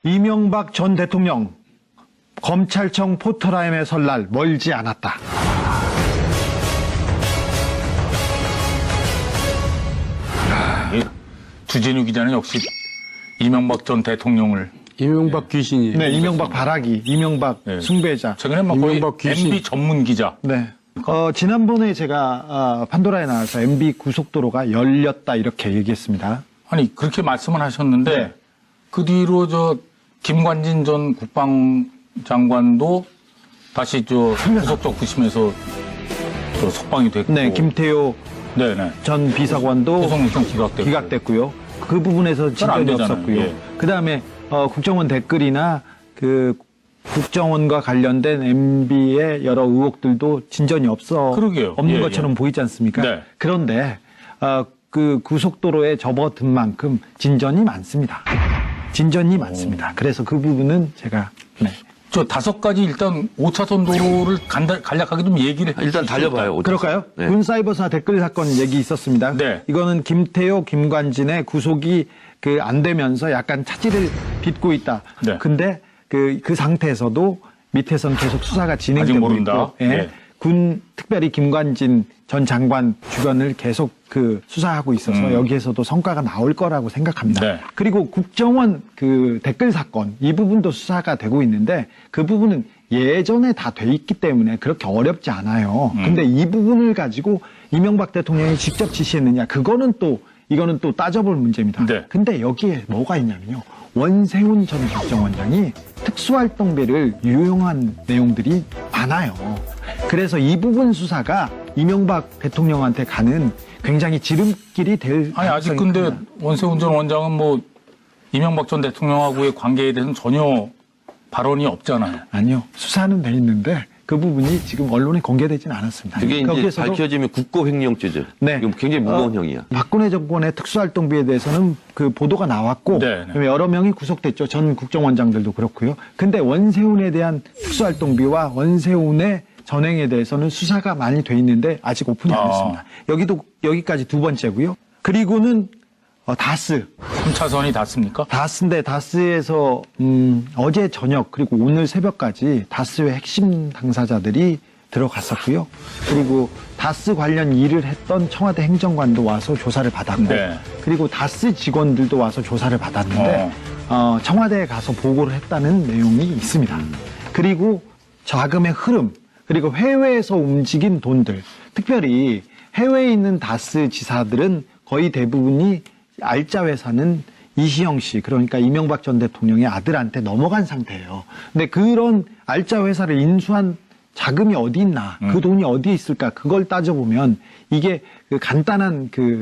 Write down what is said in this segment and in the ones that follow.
이명박 전 대통령 검찰청 포토라인에 설 날 멀지 않았다. 주진우 기자는 역시 이명박 전 대통령을 이명박 귀신이. 네, 이명박 바라기, 이명박 네. 숭배자. 최근에 막 거의 이명박 귀신. MB 전문 기자. 네. 지난번에 제가 판도라에 나와서 MB 고속도로가 열렸다 이렇게 얘기했습니다. 아니 그렇게 말씀을 하셨는데 네. 그 뒤로 김관진 전 국방장관도 다시 구속적 부심에서 석방이 됐고. 네, 김태효 네네. 전 비서관도 구속영장 기각됐고요. 그 부분에서 잘안 진전이 되잖아요. 없었고요. 예. 그다음에 국정원 댓글이나 그 국정원과 관련된 MB의 여러 의혹들도 진전이 그러게요. 없는 예, 것처럼 예. 보이지 않습니까? 네. 그런데 그 고속도로에 접어든 만큼 진전이 많습니다. 진전이 많습니다. 그래서 그 부분은 제가 저 5가지 일단 5차선 도로를 간략하게 좀 얘기를 해 일단 주실 수 달려봐요. 있을까요? 그럴까요? 네. 군 사이버사 댓글 사건 얘기 있었습니다. 네. 이거는 김태효, 김관진의 구속이 안 되면서 약간 차질을 빚고 있다. 네. 근데 그 상태에서도 밑에선 계속 수사가 아직 진행되고 모른다. 있고, 예. 네. 군 특별히 김관진 전 장관 주변을 계속 수사하고 있어서 여기에서도 성과가 나올 거라고 생각합니다. 네. 그리고 국정원 댓글 사건 이 부분도 수사가 되고 있는데 그 부분은 예전에 다 돼 있기 때문에 그렇게 어렵지 않아요. 근데 이 부분을 가지고 이명박 대통령이 직접 지시했느냐 이거는 또 따져볼 문제입니다. 네. 근데 여기에 뭐가 있냐면요. 원세훈 전 국정원장이 특수활동비를 유용한 내용들이 많아요. 그래서 이 부분 수사가 이명박 대통령한테 가는 굉장히 지름길이 될 아니 아직 가능성이 근데 큽니다. 원세훈 전 원장은 이명박 전 대통령하고의 관계에 대해서는 전혀 발언이 없잖아요. 아니요. 수사는 돼 있는데 그 부분이 지금 언론에 공개되지는 않았습니다. 그게 이제 거기에서도 밝혀지면 국고횡령죄죠. 네. 이건 굉장히 무거운 형이야. 박근혜 정권의 특수활동비에 대해서는 보도가 나왔고 네, 네. 여러 명이 구속됐죠. 전 국정원장들도 그렇고요. 근데 원세훈에 대한 특수활동비와 원세훈의 전행에 대해서는 수사가 많이 돼 있는데 아직 오픈이 안 됐습니다. 여기까지 두 번째고요. 그리고는 다스. 3차선이 닿습니까? 다스인데 다스에서 어제 저녁 그리고 오늘 새벽까지 다스의 핵심 당사자들이 들어갔었고요. 그리고 다스 관련 일을 했던 청와대 행정관도 와서 조사를 받았고 네. 그리고 다스 직원들도 와서 조사를 받았는데 청와대에 가서 보고를 했다는 내용이 있습니다. 그리고 자금의 흐름 그리고 해외에서 움직인 돈들 특별히 해외에 있는 다스 지사들은 거의 대부분이 알짜 회사는 이시영 씨, 그러니까 이명박 전 대통령의 아들한테 넘어간 상태예요. 근데 그런 알짜 회사를 인수한 자금이 어디 있나, 그 돈이 어디에 있을까, 그걸 따져보면 이게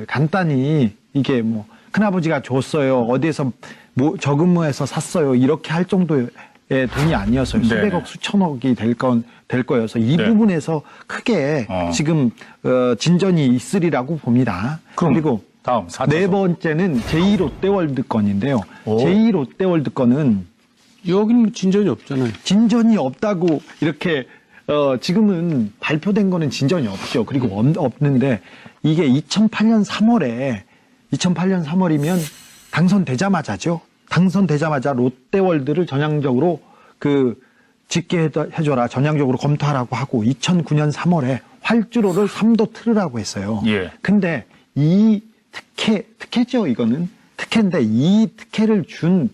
간단히 이게 큰아버지가 줬어요, 어디에서 저금무에서 샀어요, 이렇게 할 정도의 돈이 아니었어요. 네. 수백억, 수천억이 될 거여서 이 네. 부분에서 크게 지금 진전이 있으리라고 봅니다. 그리고 다음 4차선. 네 번째는 제2롯데월드 건인데요. 제2롯데월드 건은 여기는 진전이 없잖아요. 진전이 없다고 이렇게 지금은 발표된 거는 진전이 없죠. 그리고 없는데 이게 2008년 3월이면 당선되자마자죠. 당선되자마자 롯데월드를 전향적으로 짓게 해줘라. 전향적으로 검토하라고 하고 2009년 3월에 활주로를 3도 틀으라고 했어요. 예. 근데 이 특혜죠, 이거는. 특혜인데 이 특혜를 준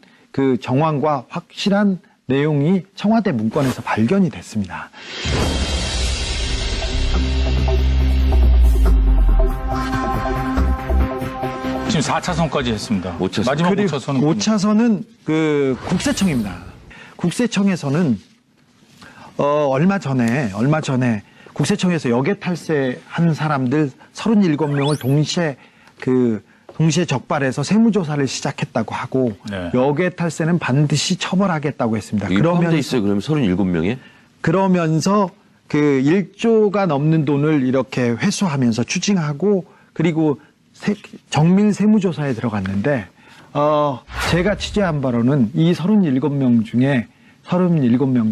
정황과 확실한 내용이 청와대 문건에서 발견이 됐습니다. 지금 4차선까지 했습니다. 5차선. 마지막 그리고 5차선은 5차선은 국세청입니다. 국세청에서는 얼마 전에 국세청에서 역외 탈세한 사람들 37명을 동시에 적발해서 세무조사를 시작했다고 하고 네. 역외 탈세는 반드시 처벌하겠다고 했습니다. 이게 포함돼 있어요. 그러면 37명에? 그러면서 1조가 넘는 돈을 이렇게 회수하면서 추징하고 그리고 정밀 세무조사에 들어갔는데 제가 취재한 바로는 이 37명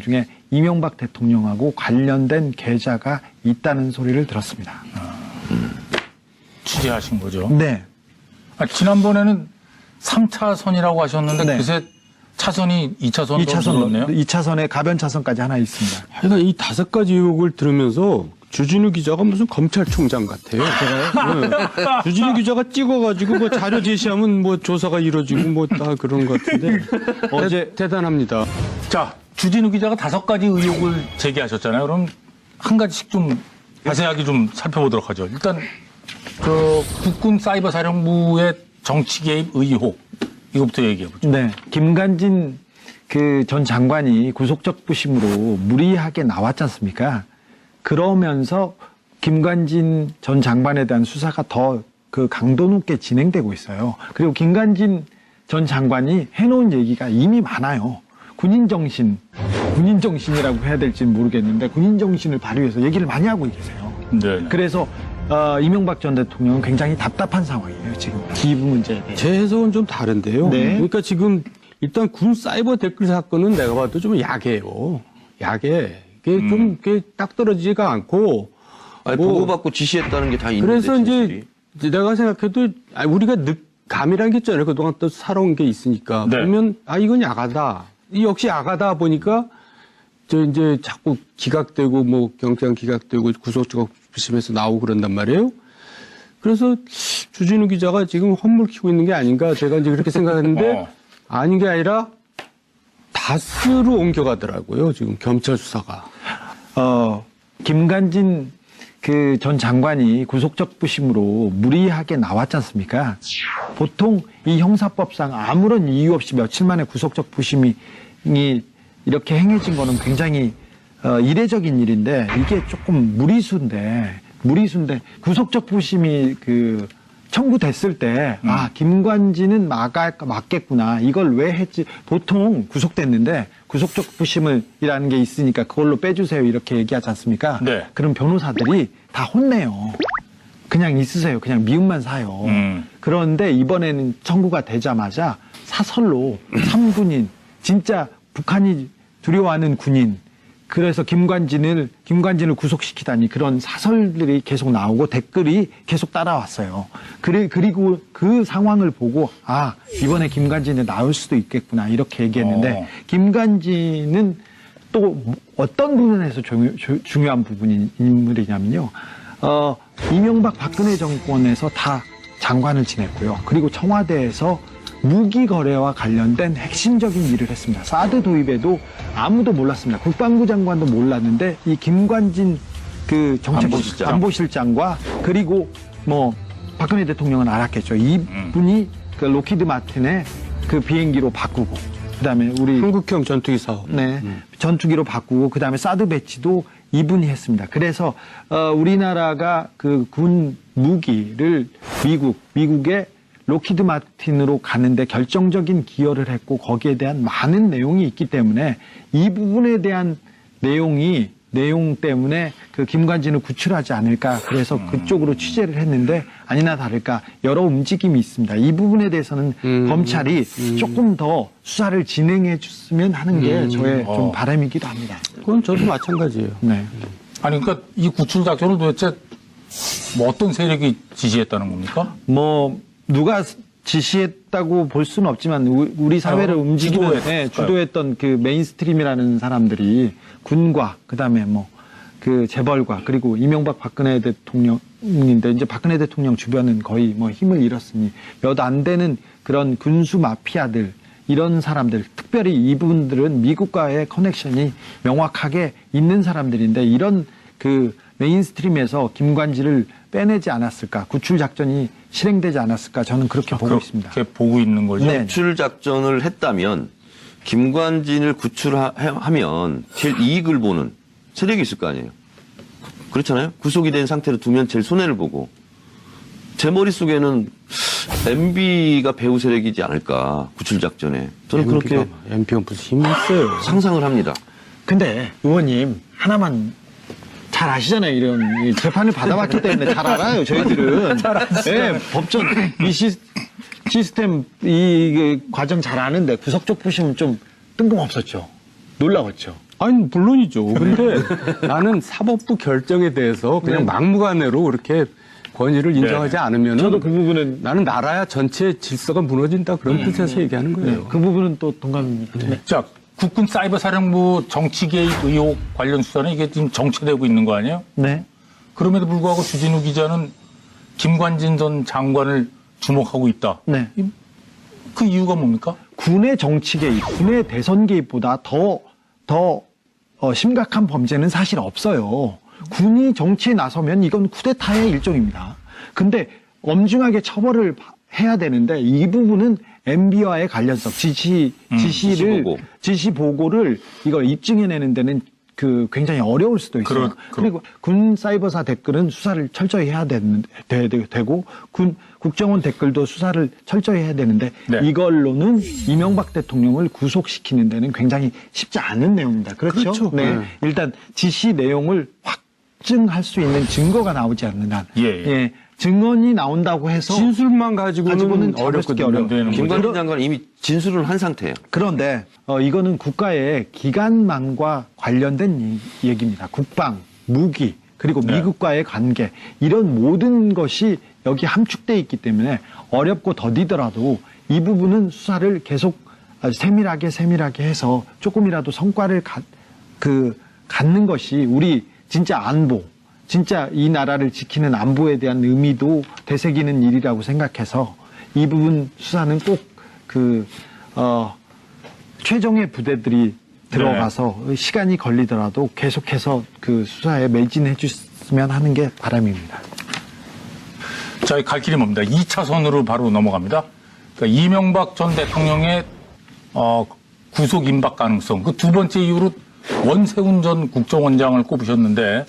중에 이명박 대통령하고 관련된 계좌가 있다는 소리를 들었습니다. 취재하신 거죠. 네. 지난번에는 3차선이라고 하셨는데 네. 그새 차선이 2차선으로 늘었네요. 2차선에 가변 차선까지 하나 있습니다. 하여간 이 5가지 의혹을 들으면서 주진우 기자가 무슨 검찰총장 같아요. 제가요? 네. 주진우 기자가 찍어가지고 뭐 자료 제시하면 뭐 조사가 이루어지고 뭐 다 그런 것 같은데 어제 대단합니다. 자, 주진우 기자가 5가지 의혹을 제기하셨잖아요. 그럼 한 가지씩 좀 자세하게 좀 살펴보도록 하죠. 일단 국군 사이버 사령부의 정치 개입 의혹 이것부터 얘기해 보죠. 네. 김관진 그 전 장관이 구속적 부심으로 무리하게 나왔지 않습니까? 그러면서 김관진 전 장관에 대한 수사가 더 그 강도 높게 진행되고 있어요. 그리고 김관진 전 장관이 해놓은 얘기가 이미 많아요. 군인정신이라고 해야 될지는 모르겠는데 군인정신을 발휘해서 얘기를 많이 하고 계세요. 네. 그래서 이명박 전 대통령은 굉장히 답답한 상황이에요. 지금 기부 문제에 대해서. 제 해석은 좀 다른데요. 네. 그러니까 지금 일단 군 사이버 댓글 사건은 내가 봐도 좀 야해요. 야해. 그게 좀 딱 떨어지지가 않고. 아니, 뭐 보고받고 지시했다는 게 다 있는데. 그래서 진실이. 이제 내가 생각해도 우리가 감이라는 게 있잖아요. 그동안 또 살아온 게 있으니까. 네. 그러면 이건 야가다. 이 역시 야가다 보니까 이제 자꾸 기각되고 뭐 경찰 기각되고 구속적 부심에서 나오고 그런단 말이에요. 그래서 주진우 기자가 지금 헛물 키고 있는 게 아닌가 제가 이제 그렇게 생각했는데 아닌 게 아니라 다스로 옮겨가더라고요. 지금 경찰 수사가. 김관진 그 전 장관이 구속적 부심으로 무리하게 나왔지 않습니까? 보통 이 형사법상 아무런 이유 없이 며칠 만에 구속적 부심이 이렇게 행해진 거는 굉장히 이례적인 일인데 이게 조금 무리수인데 구속적 부심이 청구됐을 때 김관진은 맞겠구나 이걸 왜 했지 보통 구속됐는데 구속적 부심이라는 게 있으니까 그걸로 빼주세요 이렇게 얘기하지 않습니까? 네. 그럼 변호사들이 다 혼내요. 그냥 있으세요. 그냥 미움만 사요. 그런데 이번에는 청구가 되자마자 사설로 3군인 진짜 북한이 두려워하는 군인 그래서 김관진을 구속시키다니 그런 사설들이 계속 나오고 댓글이 계속 따라왔어요. 그리고 그 상황을 보고 이번에 김관진이 나올 수도 있겠구나 이렇게 얘기했는데 김관진은 또 어떤 부분에서 중요한 인물이냐면요. 이명박 박근혜 정권에서 다 장관을 지냈고요. 그리고 청와대에서 무기 거래와 관련된 핵심적인 일을 했습니다. 사드 도입에도 아무도 몰랐습니다. 국방부 장관도 몰랐는데 이 김관진 안보실장과 그리고 박근혜 대통령은 알았겠죠. 이분이 로키드 마틴의 비행기로 바꾸고 그다음에 우리 한국형 전투기 사업. 네. 전투기로 바꾸고 그다음에 사드 배치도 이분이 했습니다. 그래서 우리나라가 군 무기를 미국의 로키드 마틴으로 가는데 결정적인 기여를 했고 거기에 대한 많은 내용이 있기 때문에 이 부분에 대한 내용 때문에 김관진을 구출하지 않을까 그래서 그쪽으로 취재를 했는데 아니나 다를까 여러 움직임이 있습니다. 이 부분에 대해서는 검찰이 조금 더 수사를 진행해 줬으면 하는 게 저의 좀 바람이기도 합니다. 그건 저도 마찬가지예요. 네. 아니 그러니까 이 구출 작전을 도대체 어떤 세력이 지시했다는 겁니까? 누가 지시했다고 볼 수는 없지만 우리 사회를 주도했던 메인스트림이라는 사람들이 군과 그다음에 재벌과 그리고 이명박 박근혜 대통령인데 이제 박근혜 대통령 주변은 거의 힘을 잃었으니 몇 안 되는 그런 군수 마피아들 이런 사람들 특별히 이분들은 미국과의 커넥션이 명확하게 있는 사람들인데 이런 메인스트림에서 김관진을 빼내지 않았을까 구출 작전이 실행되지 않았을까 저는 그렇게 보고 있습니다. 그렇게 보고 있는 거죠. 네. 구출 작전을 했다면 김관진을 구출하면 제일 이익을 보는 세력이 있을 거 아니에요. 그렇잖아요. 구속이 된 상태로 두면 제일 손해를 보고 제 머릿속에는 MB가 배후 세력이지 않을까 구출 작전에 저는 그렇게 MB가 무슨 힘이 있어요. 상상을 합니다. 근데 의원님 하나만 잘 아시잖아요. 이런 재판을 받아봤기 때문에 잘 알아요. 저희들은. 네, 법전 이 시스템 이 과정 잘 아는데 구속적 부심은 좀 뜬금없었죠. 놀라웠죠. 아니 물론이죠. 근데 나는 사법부 결정에 대해서 그냥 막무가내로 그렇게 권위를 인정하지 않으면 저도 그 부분은 나는 나라야 전체 질서가 무너진다 그런 뜻에서 얘기하는 거예요. 그 부분은 또 동감입니다. 네. 자, 국군 사이버 사령부 정치 개입 의혹 관련 수사는 이게 지금 정체되고 있는 거 아니에요? 네. 그럼에도 불구하고 주진우 기자는 김관진 전 장관을 주목하고 있다. 네. 그 이유가 뭡니까? 군의 정치 개입, 군의 대선 개입보다 더 심각한 범죄는 사실 없어요. 군이 정치에 나서면 이건 쿠데타의 일종입니다. 근데 엄중하게 처벌을 해야 되는데 이 부분은 MB와의 관련성, 지시 보고를 이걸 입증해내는 데는 그 굉장히 어려울 수도 있어요. 그리고 군 사이버사 댓글은 수사를 철저히 해야 되고 국정원 댓글도 수사를 철저히 해야 되는데 네. 이걸로는 이명박 대통령을 구속시키는 데는 굉장히 쉽지 않은 내용입니다. 그렇죠? 네. 일단 지시 내용을 확증할 수 있는 증거가 나오지 않는 한. 예. 증언이 나온다고 해서 진술만 가지고는 어렵거든요. 어렵거든요. 김관진 장관은 이미 진술을 한 상태예요. 그런데 이거는 국가의 기간만과 관련된 얘기입니다. 국방, 무기, 그리고 네. 미국과의 관계 이런 모든 것이 여기 함축돼 있기 때문에 어렵고 더디더라도 이 부분은 수사를 계속 아주 세밀하게 해서 조금이라도 성과를 갖는 것이 우리 진짜 안보, 진짜 이 나라를 지키는 안보에 대한 의미도 되새기는 일이라고 생각해서 이 부분 수사는 꼭 최종의 부대들이 들어가서 시간이 걸리더라도 계속해서 그 수사에 매진해 줬으면 하는 게 바람입니다. 자, 갈 길이 멉니다. 2차선으로 바로 넘어갑니다. 그러니까 이명박 전 대통령의 구속 임박 가능성. 그 두 번째 이유로 원세훈 전 국정원장을 꼽으셨는데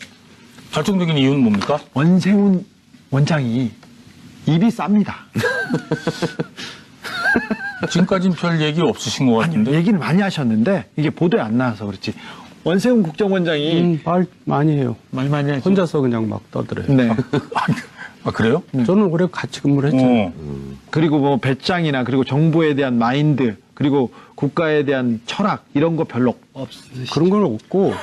결정적인 이유는 뭡니까? 원세훈 원장이 입이 쌉니다. 지금까지는 별 얘기 없으신 것 같은데. 얘기는 많이 하셨는데 이게 보도에 안 나와서 그렇지. 원세훈 국정원장이 말 많이 해요. 말 많이 하죠. 혼자서 그냥 막 떠들어요. 네. 아, 그래요? 저는 올해 같이 근무를 했잖아요. 그리고 뭐 배짱이나 그리고 정보에 대한 마인드 그리고 국가에 대한 철학 이런 거 별로 없으시죠? 그런 건 없고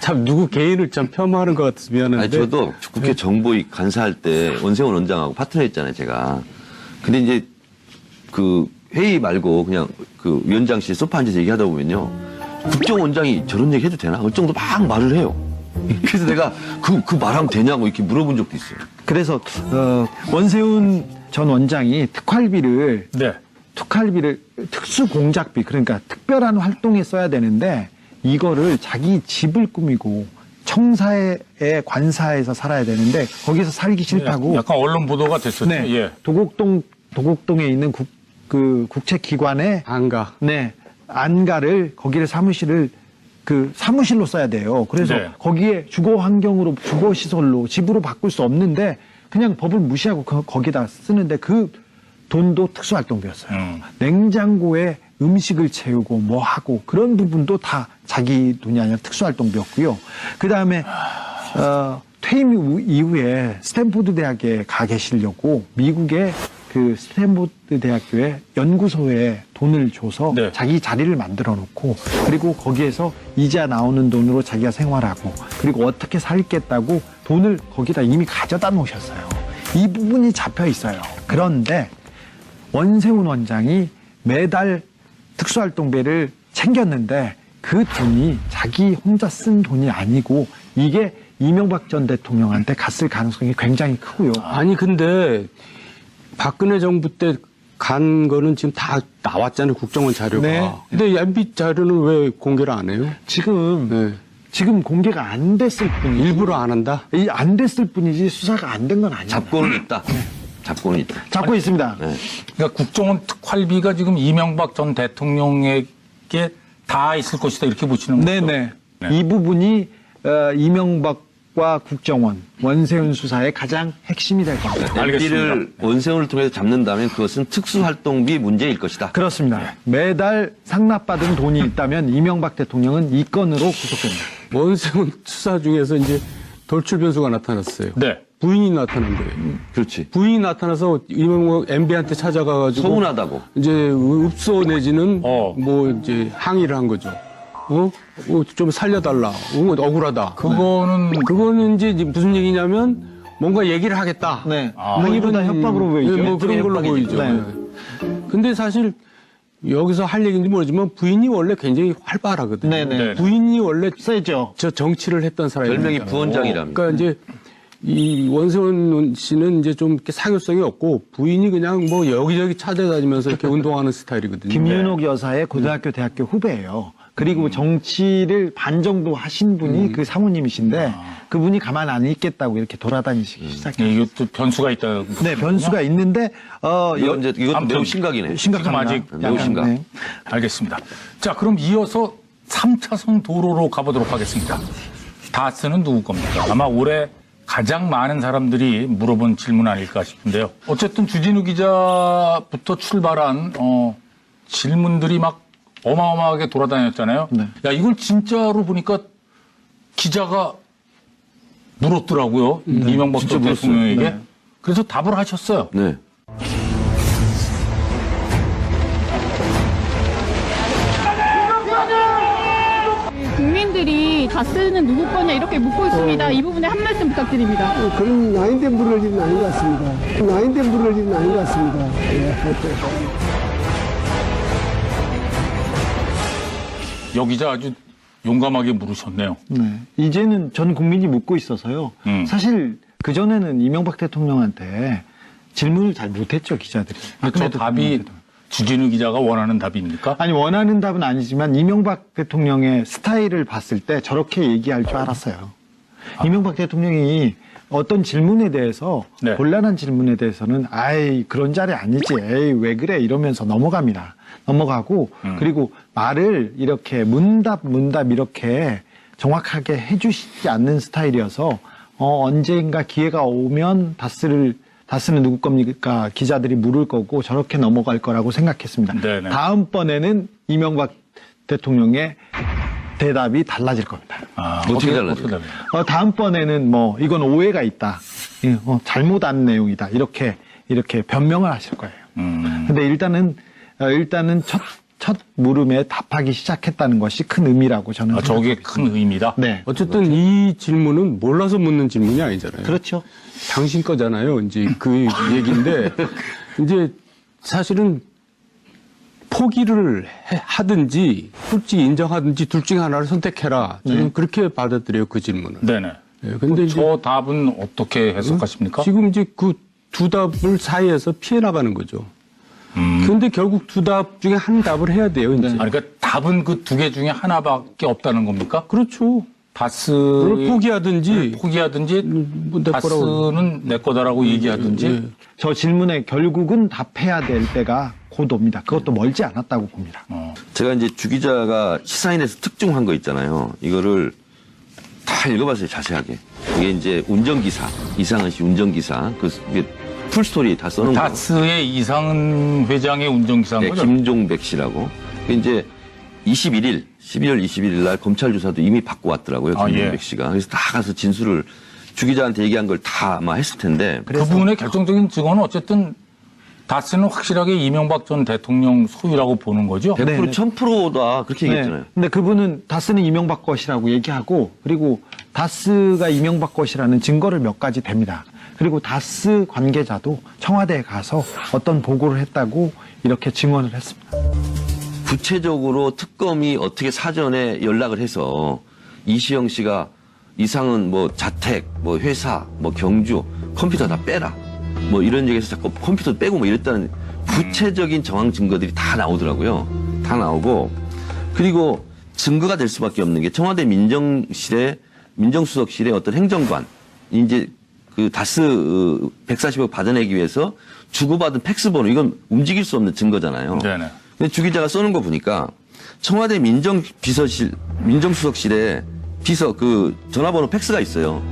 참 누구 개인을 참 폄하하는 것 같아서 미안한데. 아니, 저도 국회 정보위 간사할 때 원세훈 원장하고 파트너 했잖아요, 제가. 근데 이제 그 회의 말고 그냥 그 위원장실 소파 앉아서 얘기하다 보면요. 국정원장이 저런 얘기 해도 되나? 그 정도 막 말을 해요. 그래서 내가 그 말하면 되냐고 이렇게 물어본 적도 있어요. 그래서 원세훈 전 원장이 특활비를 네. 특수공작비 그러니까 특별한 활동에 써야 되는데 이거를 자기 집을 꾸미고 청사의 관사에서 살아야 되는데 거기서 살기 싫다고 약간 언론 보도가 됐었죠. 네, 예. 도곡동에 있는 국책기관에 안가. 네, 안가를 거기를 사무실로 써야 돼요. 그래서 네. 거기에 주거 환경으로 주거 시설로 집으로 바꿀 수 없는데 그냥 법을 무시하고 거기다 쓰는데 그 돈도 특수활동비였어요. 냉장고에 음식을 채우고 뭐 하고 그런 부분도 다 자기 돈이 아니라 특수활동비였고요. 그 다음에 퇴임 이후에 스탠포드 대학에 가 계시려고 미국의 그 스탠포드 대학교에 연구소에 돈을 줘서 네. 자기 자리를 만들어 놓고 그리고 거기에서 이자 나오는 돈으로 자기가 생활하고 그리고 어떻게 살겠다고 돈을 거기다 이미 가져다 놓으셨어요. 이 부분이 잡혀 있어요. 그런데 원세훈 원장이 매달 특수활동비를 챙겼는데 그 돈이 자기 혼자 쓴 돈이 아니고 이게 이명박 전 대통령한테 갔을 가능성이 굉장히 크고요. 아니 근데 박근혜 정부 때 간 거는 지금 다 나왔잖아요. 국정원 자료가. 네. 근데 MB 자료는 왜 공개를 안 해요? 지금 공개가 안 됐을 뿐이지. 일부러 안 한다? 안 됐을 뿐이지 수사가 안 된 건 아니에요. 잡고는 있다. 잡고는 있다. 잡고 있습니다. 네. 그러니까 국정원 특활비가 지금 이명박 전 대통령에게 다 있을 것이다 이렇게 보시는 거죠? 네네. 네. 이 부분이 이명박과 국정원, 원세훈 수사의 가장 핵심이 될 겁니다. MB를 원세훈을 통해서 잡는다면 그것은 특수활동비 문제일 것이다. 그렇습니다. 매달 상납받은 돈이 있다면 이명박 대통령은 이 건으로 구속됩니다. 원세훈 수사 중에서 이제 돌출 변수가 나타났어요. 네. 부인이 나타난 거예요. 그렇지. 부인이 나타나서 이명박 MB한테 찾아가가지고 서운하다고. 이제 읍소 내지는 어. 뭐 이제 항의를 한 거죠. 좀 살려달라. 억울하다. 그거는 그거는 이제 무슨 얘기냐면 뭔가 얘기를 하겠다. 네. 아. 뭐 이러다 협박으로 보이죠. 뭐 그런 걸로 보이죠. 네. 근데 사실 여기서 할 얘기인지 모르지만 부인이 원래 굉장히 활발하거든요. 네네. 부인이 원래 세죠. 저 정치를 했던 사람이에요. 별명이 부원장이랍니다. 그러니까 이제 이 원세훈 씨는 이제 좀 이렇게 사교성이 없고 부인이 그냥 뭐 여기저기 찾아다니면서 이렇게 운동하는 스타일이거든요. 김윤옥 여사의 고등학교, 대학교 후배예요. 그리고 정치를 반 정도 하신 분이 그 사모님이신데 그분이 가만 안 있겠다고 이렇게 돌아다니시기 시작해요. 네, 이것도 변수가 있다. 네, 변수가 있는데 이것도 아무튼 매우 심각이네. 심각합니다. 아직 매우 약간, 심각. 네. 알겠습니다. 자, 그럼 이어서 3차선 도로로 가보도록 하겠습니다. 다스는 누구 겁니까? 아마 올해 가장 많은 사람들이 물어본 질문 아닐까 싶은데요. 어쨌든 주진우 기자부터 출발한 질문들이 막 어마어마하게 돌아다녔잖아요. 네. 야, 이걸 진짜로 보니까 기자가 물었더라고요. 이명박 전 대통령에게. 네. 그래서 답을 하셨어요. 네. 국민들이 다스는 누구 거냐 이렇게 묻고 있습니다. 이 부분에 한 말씀 부탁드립니다. 그런 나인된 물을 일은 아닌 것 같습니다. 나인된 물을 일은 아닌 것 같습니다. 예. 여기자 아주 용감하게 물으셨네요. 네. 이제는 전 국민이 묻고 있어서요. 사실 그전에는 이명박 대통령한테 질문을 잘 못했죠, 기자들이. 저 박근혜 답이 대통령한테도. 주진우 기자가 원하는 답입니까? 아니, 원하는 답은 아니지만 이명박 대통령의 스타일을 봤을 때 저렇게 얘기할 줄 알았어요. 이명박 대통령이 어떤 질문에 대해서 네. 곤란한 질문에 대해서는 아이 그런 자리 아니지 에이 왜 그래 이러면서 넘어갑니다. 넘어가고 그리고 말을 이렇게 문답 이렇게 정확하게 해주시지 않는 스타일이어서 언젠가 기회가 오면 다스는 누구 겁니까? 기자들이 물을 거고 저렇게 넘어갈 거라고 생각했습니다. 네네. 다음번에는 이명박 대통령의 대답이 달라질 겁니다. 아, 어떻게 달라져요? 어떻게 달라져요? 다음번에는 뭐 이건 오해가 있다. 잘못한 내용이다. 이렇게 변명을 하실 거예요. 근데 일단은 첫 물음에 답하기 시작했다는 것이 큰 의미라고 저는 아, 저게 생각합니다. 큰 의미다. 네. 어쨌든 이 질문은 몰라서 묻는 질문이 아니잖아요. 그렇죠. 당신 거잖아요. 이제 그 얘기인데 이제 사실은 포기를 하든지 솔직히 인정하든지 둘 중에 하나를 선택해라. 저는 그렇게 받아들여요, 그 질문을. 네네. 네, 근데 이제 저 답은 어떻게 해석하십니까? 지금 이제 그 두 답을 사이에서 피해 나가는 거죠. 그런데 결국 두 답 중에 한 답을 해야 돼요, 이제. 아니, 그러니까 답은 그 두 개 중에 하나밖에 없다는 겁니까? 그렇죠. 다스를 그걸 포기하든지 포기하든지 뭐내 거라고. 다스는 내 거다라고 얘기하든지 예. 저 질문에 결국은 답해야 될 때가 곧 옵니다. 그것도 멀지 않았다고 봅니다. 제가 이제 주 기자가 시사인에서 특종한 거 있잖아요. 이거를 다 읽어봤어요, 자세하게. 이게 이제 운전기사, 이상은 씨 운전기사. 이게 풀스토리 다 써놓은 거. 다스의 이상은 회장의 운전기사인 네, 거죠? 김종백 씨라고. 그 이제 12월 21일 날 검찰 조사도 이미 받고 왔더라고요. 아, 김종백 예. 씨가. 그래서 다 가서 진술을 주 기자한테 얘기한 걸 다 아마 했을 텐데. 그분의 결정적인 증언은 어쨌든 다스는 확실하게 이명박 전 대통령 소유라고 보는 거죠? 100% 네, 네. 1000%다. 그렇게 얘기했잖아요. 근데 그분은 다스는 이명박 것이라고 얘기하고 그리고 다스가 이명박 것이라는 증거를 몇 가지 댑니다. 그리고 다스 관계자도 청와대에 가서 어떤 보고를 했다고 이렇게 증언을 했습니다. 구체적으로 특검이 어떻게 사전에 연락을 해서 이시영 씨가 이상은 뭐 자택, 뭐 회사, 뭐 경주, 컴퓨터 다 빼라. 뭐 이런 얘기해서 자꾸 컴퓨터 빼고 뭐 이랬다는 구체적인 정황 증거들이 다 나오더라고요. 다 나오고 그리고 증거가 될 수밖에 없는 게 청와대 민정수석실의 어떤 행정관 이제 그 다스 140억 받아내기 위해서 주고받은 팩스 번호 이건 움직일 수 없는 증거잖아요. 네네. 근데 주 기자가 써놓은 거 보니까 청와대 민정수석실에 비서 그 전화번호 팩스가 있어요.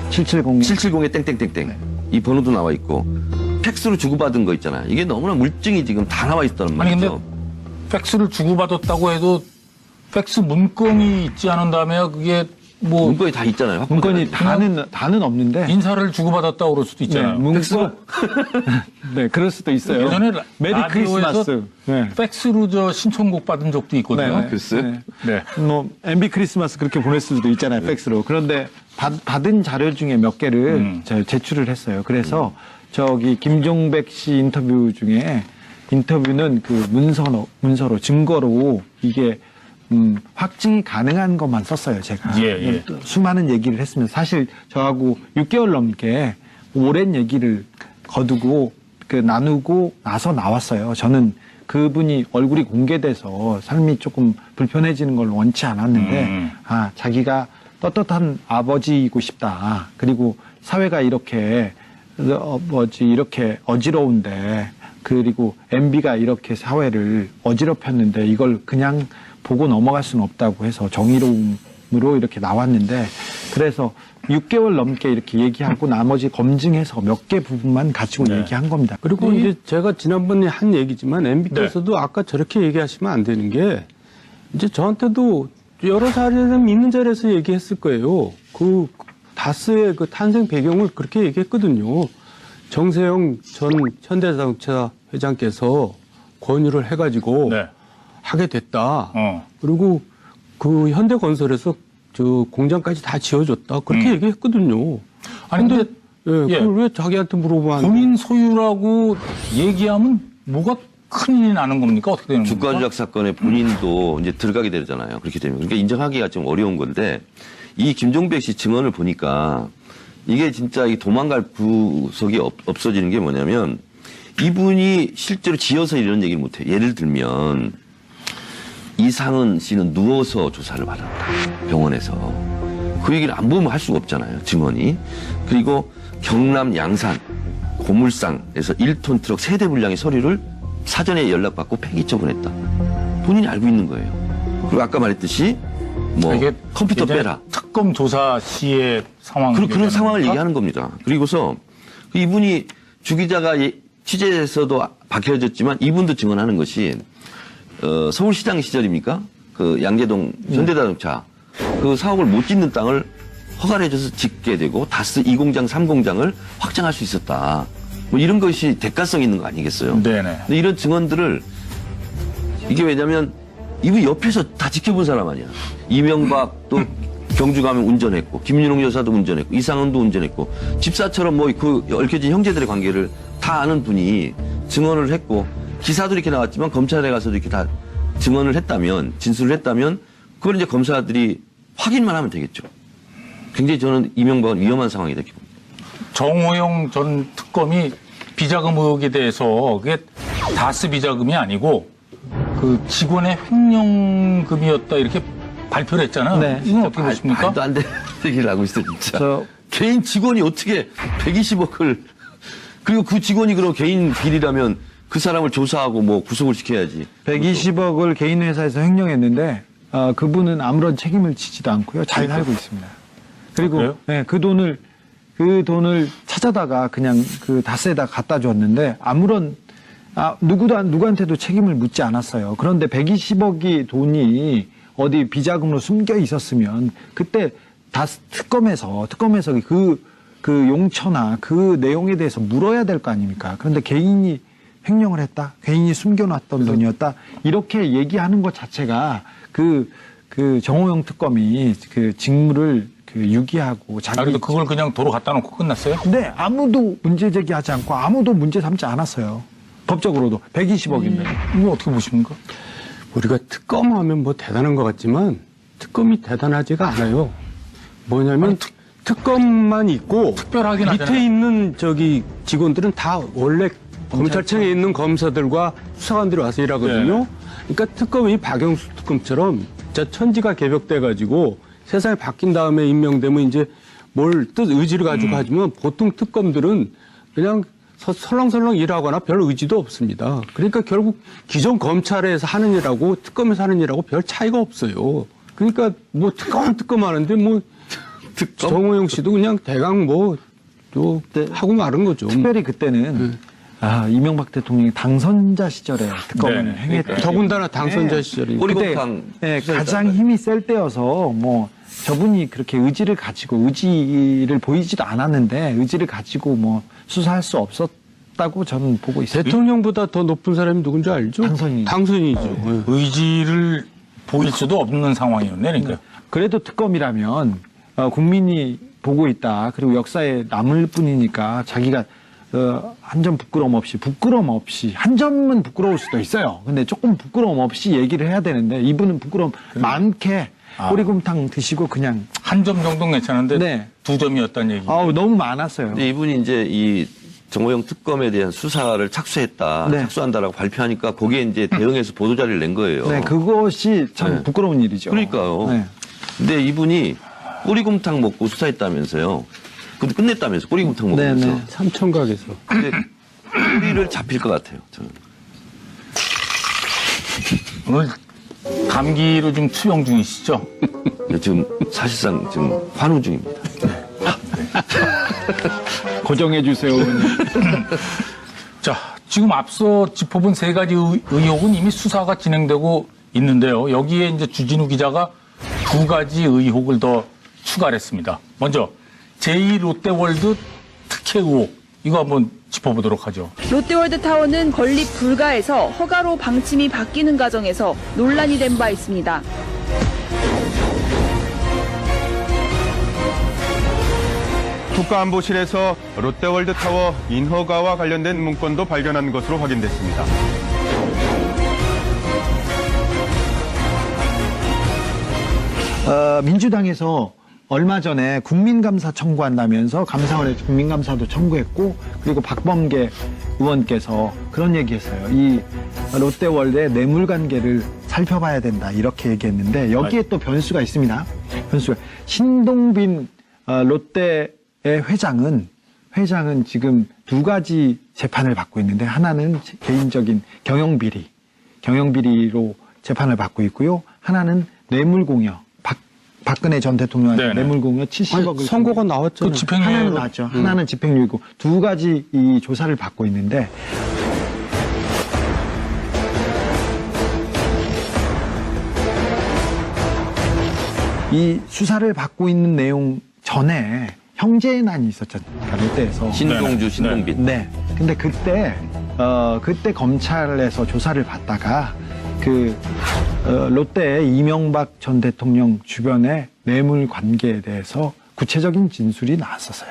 770에 땡땡땡땡. 이 번호도 나와 있고 팩스로 주고받은 거 있잖아요. 이게 너무나 물증이 지금 다 나와 있다는 아니 근데 말이죠. 팩스를 주고받았다고 해도 팩스 문건이 있지 않은 다음에 그게 뭐 문건이 다 있잖아요. 문건이 다는 없는데 인사를 주고받았다고 그럴 수도 있잖아요. 문건 네, 그럴 수도 있어요. 예전에 메리 라디오에서 크리스마스. 네. 팩스로 저 신청곡 받은 적도 있거든요. 네. 글쎄. 네. 네. 뭐 MB 크리스마스 그렇게 보낼 수도 있잖아요, 팩스로. 그런데 받은 자료 중에 몇 개를 제가 제출을 했어요. 그래서 저기 김종백 씨 인터뷰는 그 문서로 증거로 이게 확증이 가능한 것만 썼어요, 제가. 예. 수많은 얘기를 했으면 사실 저하고 6개월 넘게 오랜 얘기를 거두고 나누고 나서 나왔어요. 저는 그분이 얼굴이 공개돼서 삶이 조금 불편해지는 걸 원치 않았는데, 자기가 떳떳한 아버지이고 싶다. 그리고 사회가 이렇게 이렇게 어지러운데, 그리고 MB가 이렇게 사회를 어지럽혔는데 이걸 그냥 보고 넘어갈 수는 없다고 해서 정의로움으로 이렇게 나왔는데, 그래서 6개월 넘게 이렇게 얘기하고 나머지 검증해서 몇 개 부분만 가지고 얘기한 겁니다. 그리고 이제 제가 지난번에 한 얘기지만 MB께서도 아까 저렇게 얘기하시면 안 되는 게 이제 저한테도 여러 자리에서 있는 자리에서 얘기했을 거예요. 그 다스의 그 탄생 배경을 그렇게 얘기했거든요. 정세영 전 현대자동차 회장께서 권유를 해가지고 네. 하게 됐다. 그리고 그 현대건설에서 저 공장까지 다 지어줬다. 그렇게 얘기했거든요. 아니, 근데 예. 그걸 왜 자기한테 물어보면 안 돼? 본인 소유라고 얘기하면 뭐가 큰일이 나는 겁니까? 어떻게 되는 겁니까? 주가 조작 사건에 본인도 이제 들어가게 되잖아요. 그렇게 되면. 그러니까 인정하기가 좀 어려운 건데, 이 김종백 씨 증언을 보니까 이게 진짜 이 도망갈 구석이 없어지는 게 뭐냐면, 이분이 실제로 지어서 이런 얘기를 못해요. 예를 들면, 이상은 씨는 누워서 조사를 받았다. 병원에서. 그 얘기를 안 보면 할 수가 없잖아요. 증언이. 그리고 경남 양산 고물상에서 1톤 트럭 세대 분량의 서류를 사전에 연락받고 폐기 처분했다. 본인이 알고 있는 거예요. 그리고 아까 말했듯이 뭐 이게 컴퓨터 예전에 빼라. 특검 조사 시의 상황. 그런 상황을 얘기하는 겁니다. 그리고서 이분이 주 기자가 취재에서도 밝혀졌지만 이분도 증언하는 것이 서울시장 시절입니까? 그 양재동 현대자동차 그 사업을 못 짓는 땅을 허가를 해줘서 짓게 되고 다스 2공장, 3공장을 확장할 수 있었다. 뭐 이런 것이 대가성 있는 거 아니겠어요? 네네. 근데 이런 증언들을 이게 왜냐면 이분 옆에서 다 지켜본 사람 아니야. 이명박도 경주 가면 운전했고 김윤홍 여사도 운전했고 이상은도 운전했고 집사처럼 뭐 그 얽혀진 형제들의 관계를 다 아는 분이 증언을 했고 기사도 이렇게 나왔지만 검찰에 가서도 이렇게 다 증언을 했다면 진술을 했다면 그걸 이제 검사들이 확인만 하면 되겠죠. 굉장히 저는 이명박은 위험한 상황이다. 정호영 전 특검이 비자금 의혹에 대해서 그게 다스 비자금이 아니고 그 직원의 횡령금이었다 이렇게 발표를 했잖아요. 네. 이건 어떻게 보십니까? 말도 안 되는 얘기를 하고 있어 진짜. 개인 직원이 어떻게 120억을 그리고 그 직원이 그럼 개인 비리라면 그 사람을 조사하고 뭐 구속을 시켜야지. 120억을 개인 회사에서 횡령했는데 그분은 아무런 책임을 지지도 않고요. 잘 살고 있습니다. 그리고 그래요? 네, 그 돈을 찾아다가 그냥 그 다스에다 갖다 줬는데 아무런 누구한테도 책임을 묻지 않았어요. 그런데 120억이 돈이 어디 비자금으로 숨겨 있었으면 그때 다스 특검에서 그 용처나 그 내용에 대해서 물어야 될 거 아닙니까? 그런데 개인이 횡령을 했다, 개인이 숨겨놨던 돈이었다 이렇게 얘기하는 것 자체가 그 정호영 특검이 그 직무를 유기하고 자기. 그래도 그걸 그냥 도로 갖다 놓고 끝났어요? 네, 아무도 문제 제기하지 않고 아무도 문제 삼지 않았어요. 법적으로도 120억인데. 이거 어떻게 보십니까? 우리가 특검하면 뭐 대단한 것 같지만 특검이 대단하지가 않아요. 뭐냐면 특검만 있고 특별하긴 밑에 하잖아요. 있는 저기 직원들은 다 원래 검찰청에 있는 검사들과 수사관들이 와서 일하거든요. 네. 그러니까 특검이 박영수 특검처럼 진짜 천지가 개벽돼가지고 세상이 바뀐 다음에 임명되면 이제 뭘 뜻 의지를 가지고 하지만 보통 특검들은 그냥 설렁설렁 일하거나 별 의지도 없습니다. 그러니까 결국 기존 검찰에서 하는 일하고 특검에서 하는 일하고 별 차이가 없어요. 그러니까 뭐 특검 하는데 뭐 정호영 씨도 그냥 대강 뭐 또 하고 말은 거죠. 특별히 그때는 이명박 대통령이 당선자 시절에 특검을 네. 행했다. 더군다나 당선자 네. 시절이니까. 꼬리곰탕 네, 가장 힘이 셀 때여서 뭐 저분이 그렇게 의지를 의지를 보이지도 않았는데 의지를 가지고 뭐 수사할 수 없었다고 저는 보고 있어요. 대통령보다 더 높은 사람이 누군지 알죠? 당선이죠. 네. 의지를 보일 수도 없는 상황이었네, 그러니까. 그래도 특검이라면 국민이 보고 있다. 그리고 역사에 남을 뿐이니까 자기가 한 점 부끄러움 없이 한 점은 부끄러울 수도 있어요. 근데 조금 부끄러움 없이 얘기를 해야 되는데 이분은 부끄러움 많게 꼬리곰탕 드시고 그냥 한 점 정도는 괜찮은데 네. 2점이었다는 얘기. 너무 많았어요. 근데 이분이 이제 이 정호영 특검에 대한 수사를 착수했다, 네. 착수한다라고 발표하니까 거기에 이제 대응해서 보도자료를 낸 거예요. 네, 그것이 참 네. 부끄러운 일이죠. 그러니까요. 네. 근데 이분이 꼬리곰탕 먹고 수사했다면서요. 근데 끝냈다면서 꼬리곰탕 먹으면서. 네. 삼청각에서. 근데 꼬리를 잡힐 것 같아요. 저는. 오늘 감기로 좀 투병 중이시죠? 지금 사실상 지금 환우 중입니다. 고정해 주세요. 자, 지금 앞서 짚어본 세 가지 의혹은 이미 수사가 진행되고 있는데요. 여기에 이제 주진우 기자가 두 가지 의혹을 더 추가를 했습니다. 먼저 제2롯데월드 특혜 의혹. 이거 한번 짚어보도록 하죠. 롯데월드 타워는 건립 불가에서 허가로 방침이 바뀌는 과정에서 논란이 된 바 있습니다. 국가안보실에서 롯데월드타워 인허가와 관련된 문건도 발견한 것으로 확인됐습니다. 민주당에서 얼마 전에 국민감사 청구한다면서 감사원에서 국민감사도 청구했고 그리고 박범계 의원께서 그런 얘기했어요. 이 롯데월드의 뇌물관계를 살펴봐야 된다 이렇게 얘기했는데 여기에 또 변수가 있습니다. 변수가 신동빈 롯데의 회장은 지금 두 가지 재판을 받고 있는데 하나는 개인적인 경영비리로 재판을 받고 있고요. 하나는 뇌물공여. 박근혜 전 대통령한테 네네. 뇌물공여 70억을 선고가 나왔잖아요. 그 집행유예 하나는 나왔죠. 하나는 집행유예고 두 가지 이 조사를 받고 있는데 이 수사를 받고 있는 내용 전에 형제난이 있었잖아요. 롯데에서. 신동주, 신동빈. 네. 근데 그때 검찰에서 조사를 받다가 롯데의 이명박 전 대통령 주변의 뇌물 관계에 대해서 구체적인 진술이 나왔었어요.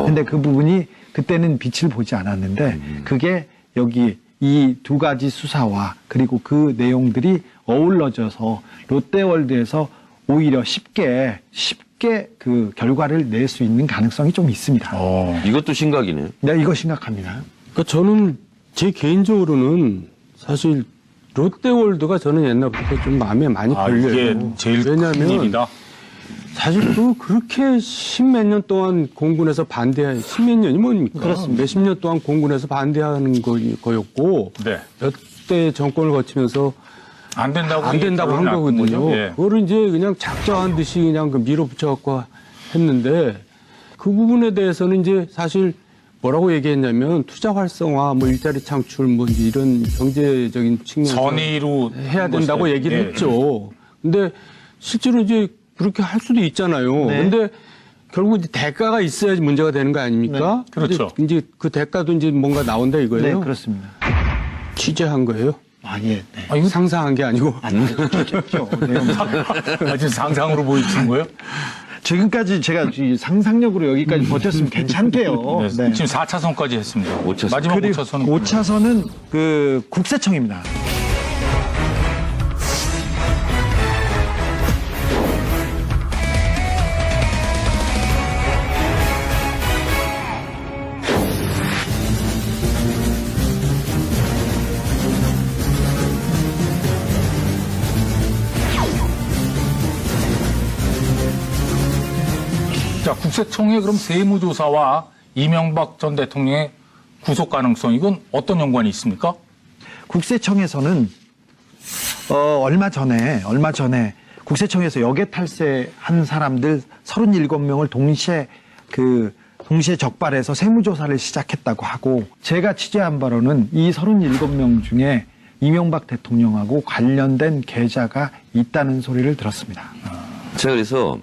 근데 그 부분이 그때는 빛을 보지 않았는데 그게 여기 이 두 가지 수사와 그리고 그 내용들이 어우러져서 롯데월드에서 오히려 쉽게 그 결과를 낼 수 있는 가능성이 좀 있습니다. 이것도 심각이네요. 네, 이거 심각합니다. 그러니까 저는 제 개인적으로는 사실 롯데월드가 저는 옛날부터 좀 마음에 많이 걸려요. 이게 제일 큰 일이다. 사실 그렇게 십몇 년 동안 공군에서 십몇 년이 뭡니까? 그렇습니다. 몇십 년 동안 공군에서 반대하는 거였고 네. 몇 대 정권을 거치면서 안 된다고 한 거거든요. 거죠? 예. 그거를 이제 그냥 작정한 듯이 그냥 밀어붙여갖고 했는데 그 부분에 대해서는 이제 사실 뭐라고 얘기했냐면 투자 활성화, 뭐 일자리 창출, 뭐 이제 이런 경제적인 측면에서 선의로 해야 된다고 것이다. 얘기를 예. 했죠. 근데 실제로 이제 그렇게 할 수도 있잖아요. 네. 근데 결국 이제 대가가 있어야지 문제가 되는 거 아닙니까? 네. 그렇죠. 근데 이제 그 대가도 이제 뭔가 나온다 네, 이거예요. 그렇습니다. 취재한 거예요. 아, 예. 네. 아, 이거 상상한 게 아니고. 그렇죠. 내용. 아주 상상으로 보이신 거예요? 지금까지 제가 이 상상력으로 여기까지 버텼으면 괜찮게요. 네. 네. 지금 4차선까지 했습니다. 5차선. 마지막 그리고 5차선은 5차선은 그 국세청입니다. 자, 국세청의 그럼 세무조사와 이명박 전 대통령의 구속 가능성 이건 어떤 연관이 있습니까? 국세청에서는 얼마 전에 국세청에서 역외 탈세한 사람들 37명을 동시에 적발해서 세무조사를 시작했다고 하고 제가 취재한 바로는 이 37명 중에 이명박 대통령하고 관련된 계좌가 있다는 소리를 들었습니다. 제가 그래서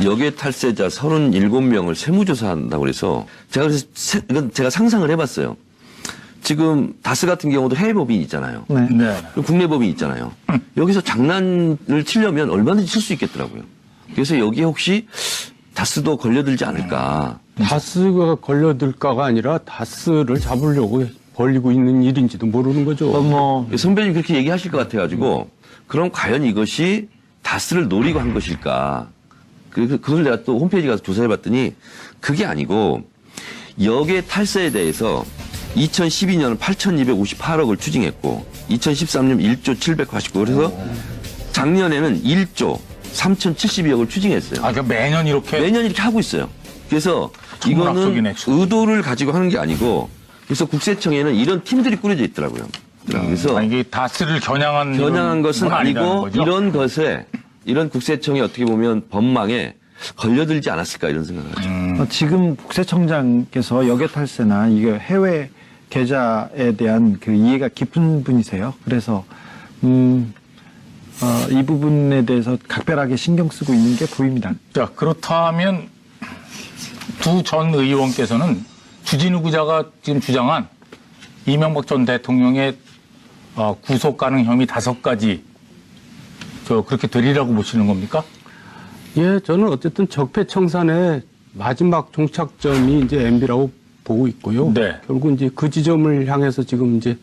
역외 탈세자 37명을 세무조사한다고 그래서 이건 제가 상상을 해봤어요. 지금 다스 같은 경우도 해외 법인이 있잖아요. 네. 네. 국내 법인이 있잖아요. 여기서 장난을 치려면 얼마든지 칠 수 있겠더라고요. 그래서 여기에 혹시 다스도 걸려들지 않을까. 다스가 걸려들까가 아니라 다스를 잡으려고 벌이고 있는 일인지도 모르는 거죠. 선배님 그렇게 얘기하실 것 같아가지고 그럼 과연 이것이 다스를 노리고 한 것일까? 그걸 내가 또 홈페이지 가서 조사해봤더니 그게 아니고 역의 탈세에 대해서 2012년은 8,258억을 추징했고 2013년 1조 789. 그래서 작년에는 1조 3,072억을 추징했어요. 아, 그러니까 매년 이렇게 하고 있어요. 그래서 천문학적이네, 이거는 진짜. 의도를 가지고 하는 게 아니고 그래서 국세청에는 이런 팀들이 꾸려져 있더라고요. 그래서 이게 다스를 겨냥한 것은 아니라는 아니고 거죠? 이런 것에 이런 국세청이 어떻게 보면 법망에 걸려들지 않았을까 이런 생각을 하죠. 지금 국세청장께서 역외탈세나 이게 해외 계좌에 대한 그 이해가 깊은 분이세요. 그래서 이 부분에 대해서 각별하게 신경 쓰고 있는 게 보입니다. 자, 그렇다면 두 전 의원께서는 주진우 기자가 지금 주장한 이명박 전 대통령의 구속 가능 혐의 5가지 그렇게 되리라고 보시는 겁니까? 예, 저는 어쨌든 적폐청산의 마지막 종착점이 이제 MB라고 보고 있고요. 네. 결국 이제 그 지점을 향해서 지금 이제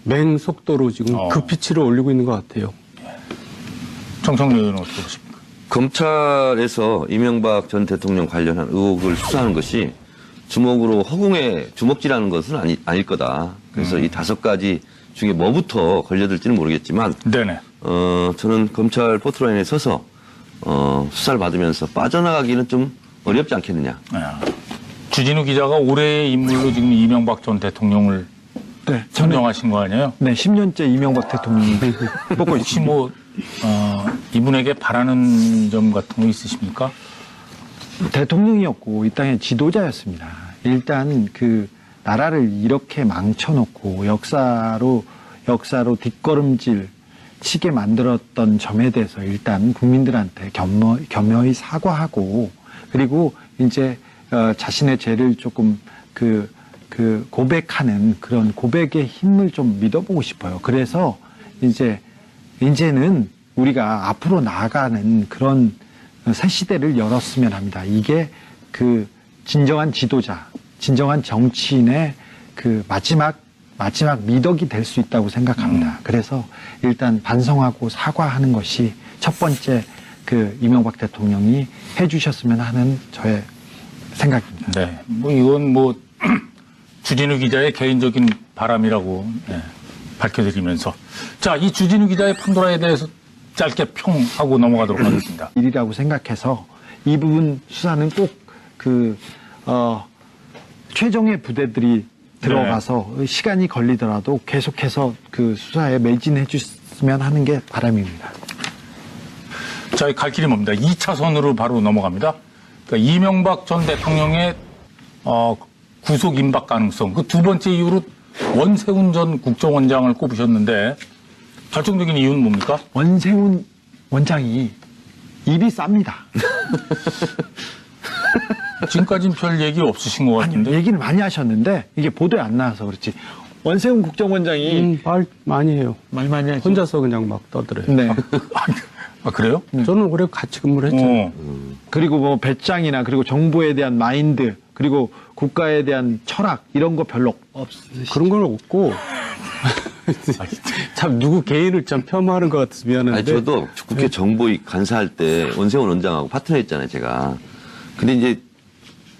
맹속도로 지금 급피치를 올리고 있는 것 같아요. 정청래 의원은 어떻게 보십니까? 검찰에서 이명박 전 대통령 관련한 의혹을 수사하는 것이 주먹으로 허공에 주먹질하는 것은 아닐 거다. 그래서 이 5가지 중에 뭐부터 걸려들지는 모르겠지만 네네. 저는 검찰 포트라인에 서서 수사를 받으면서 빠져나가기는 좀 어렵지 않겠느냐. 주진우 기자가 올해의 인물로 지금 이명박 전 대통령을 네, 선정하신 거 아니에요? 네, 10년째 이명박 대통령이 뽑고 혹시 뭐 이분에게 바라는 점 같은 거 있으십니까? 대통령이었고 이 땅의 지도자였습니다. 일단 그 나라를 이렇게 망쳐놓고 역사로 뒷걸음질 치게 만들었던 점에 대해서 일단 국민들한테 겸허히 사과하고 그리고 이제 자신의 죄를 조금 그 고백하는 그런 고백의 힘을 좀 믿어보고 싶어요. 그래서 이제는 우리가 앞으로 나아가는 그런 새 시대를 열었으면 합니다. 이게 그 진정한 지도자, 진정한 정치인의 그 마지막 미덕이 될 수 있다고 생각합니다. 그래서 일단 반성하고 사과하는 것이 첫 번째 그 이명박 대통령이 해주셨으면 하는 저의 생각입니다. 네. 뭐 이건 뭐 주진우 기자의 개인적인 바람이라고 밝혀드리면서 자, 이 주진우 기자의 판도라에 대해서 짧게 평하고 넘어가도록 하겠습니다. 일이라고 생각해서 이 부분 수사는 꼭 최종의 부대들이 들어가서 시간이 걸리더라도 계속해서 그 수사에 매진해 주셨으면 하는 게 바람입니다. 자, 갈 길이 멉니다. 2차선으로 바로 넘어갑니다. 그러니까 이명박 전 대통령의 구속 임박 가능성. 그 두 번째 이유로 원세훈 전 국정원장을 꼽으셨는데 결정적인 이유는 뭡니까? 원세훈 원장이 입이 쌉니다. 지금까지는 별 얘기 없으신 것 같은데. 얘기를 많이 하셨는데 이게 보도에 안 나와서 그렇지. 원세훈 국정원장이 말 많이 해요. 말 많이 하죠. 혼자서 그냥 막 떠들어요. 네. 아, 그래요? 저는 올해 같이 근무를 했죠. 그리고 뭐 배짱이나 그리고 정부에 대한 마인드 그리고 국가에 대한 철학 이런 거 별로 없으시죠? 그런 건 없고 참 누구 개인을 참 폄하하는 것 같아서 미안한데. 아니, 저도 국회 정보위 간사할 때 원세훈 원장하고 파트너했잖아요, 제가. 근데 이제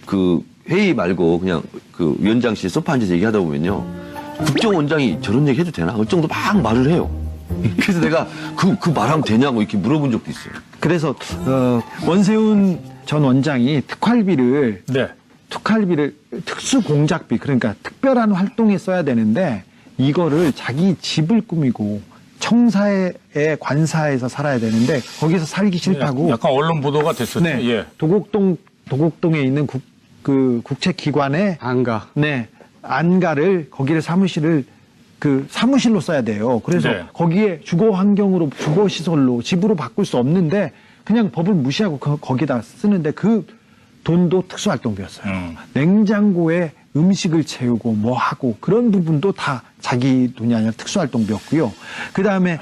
그 회의 말고 그냥 그 위원장실 소파 앉아서 얘기하다 보면요. 국정원장이 저런 얘기 해도 되나? 어느 정도 막 말을 해요. 그래서 내가 그 말하면 되냐고 이렇게 물어본 적도 있어요. 그래서 원세훈 전 원장이 특활비를 특수공작비 그러니까 특별한 활동에 써야 되는데 이거를 자기 집을 꾸미고 청사의 관사에서 살아야 되는데 거기서 살기 싫다고 약간 언론 보도가 됐었죠. 네, 예. 도곡동에 있는 국채기관의 안가를 거기를 사무실을 그 사무실로 써야 돼요. 그래서 거기에 주거 환경으로 주거 시설로 집으로 바꿀 수 없는데 그냥 법을 무시하고 거기다 쓰는데 그 돈도 특수활동비였어요. 냉장고에 음식을 채우고 뭐 하고 그런 부분도 다 자기 돈이 아니라 특수활동비였고요. 그 다음에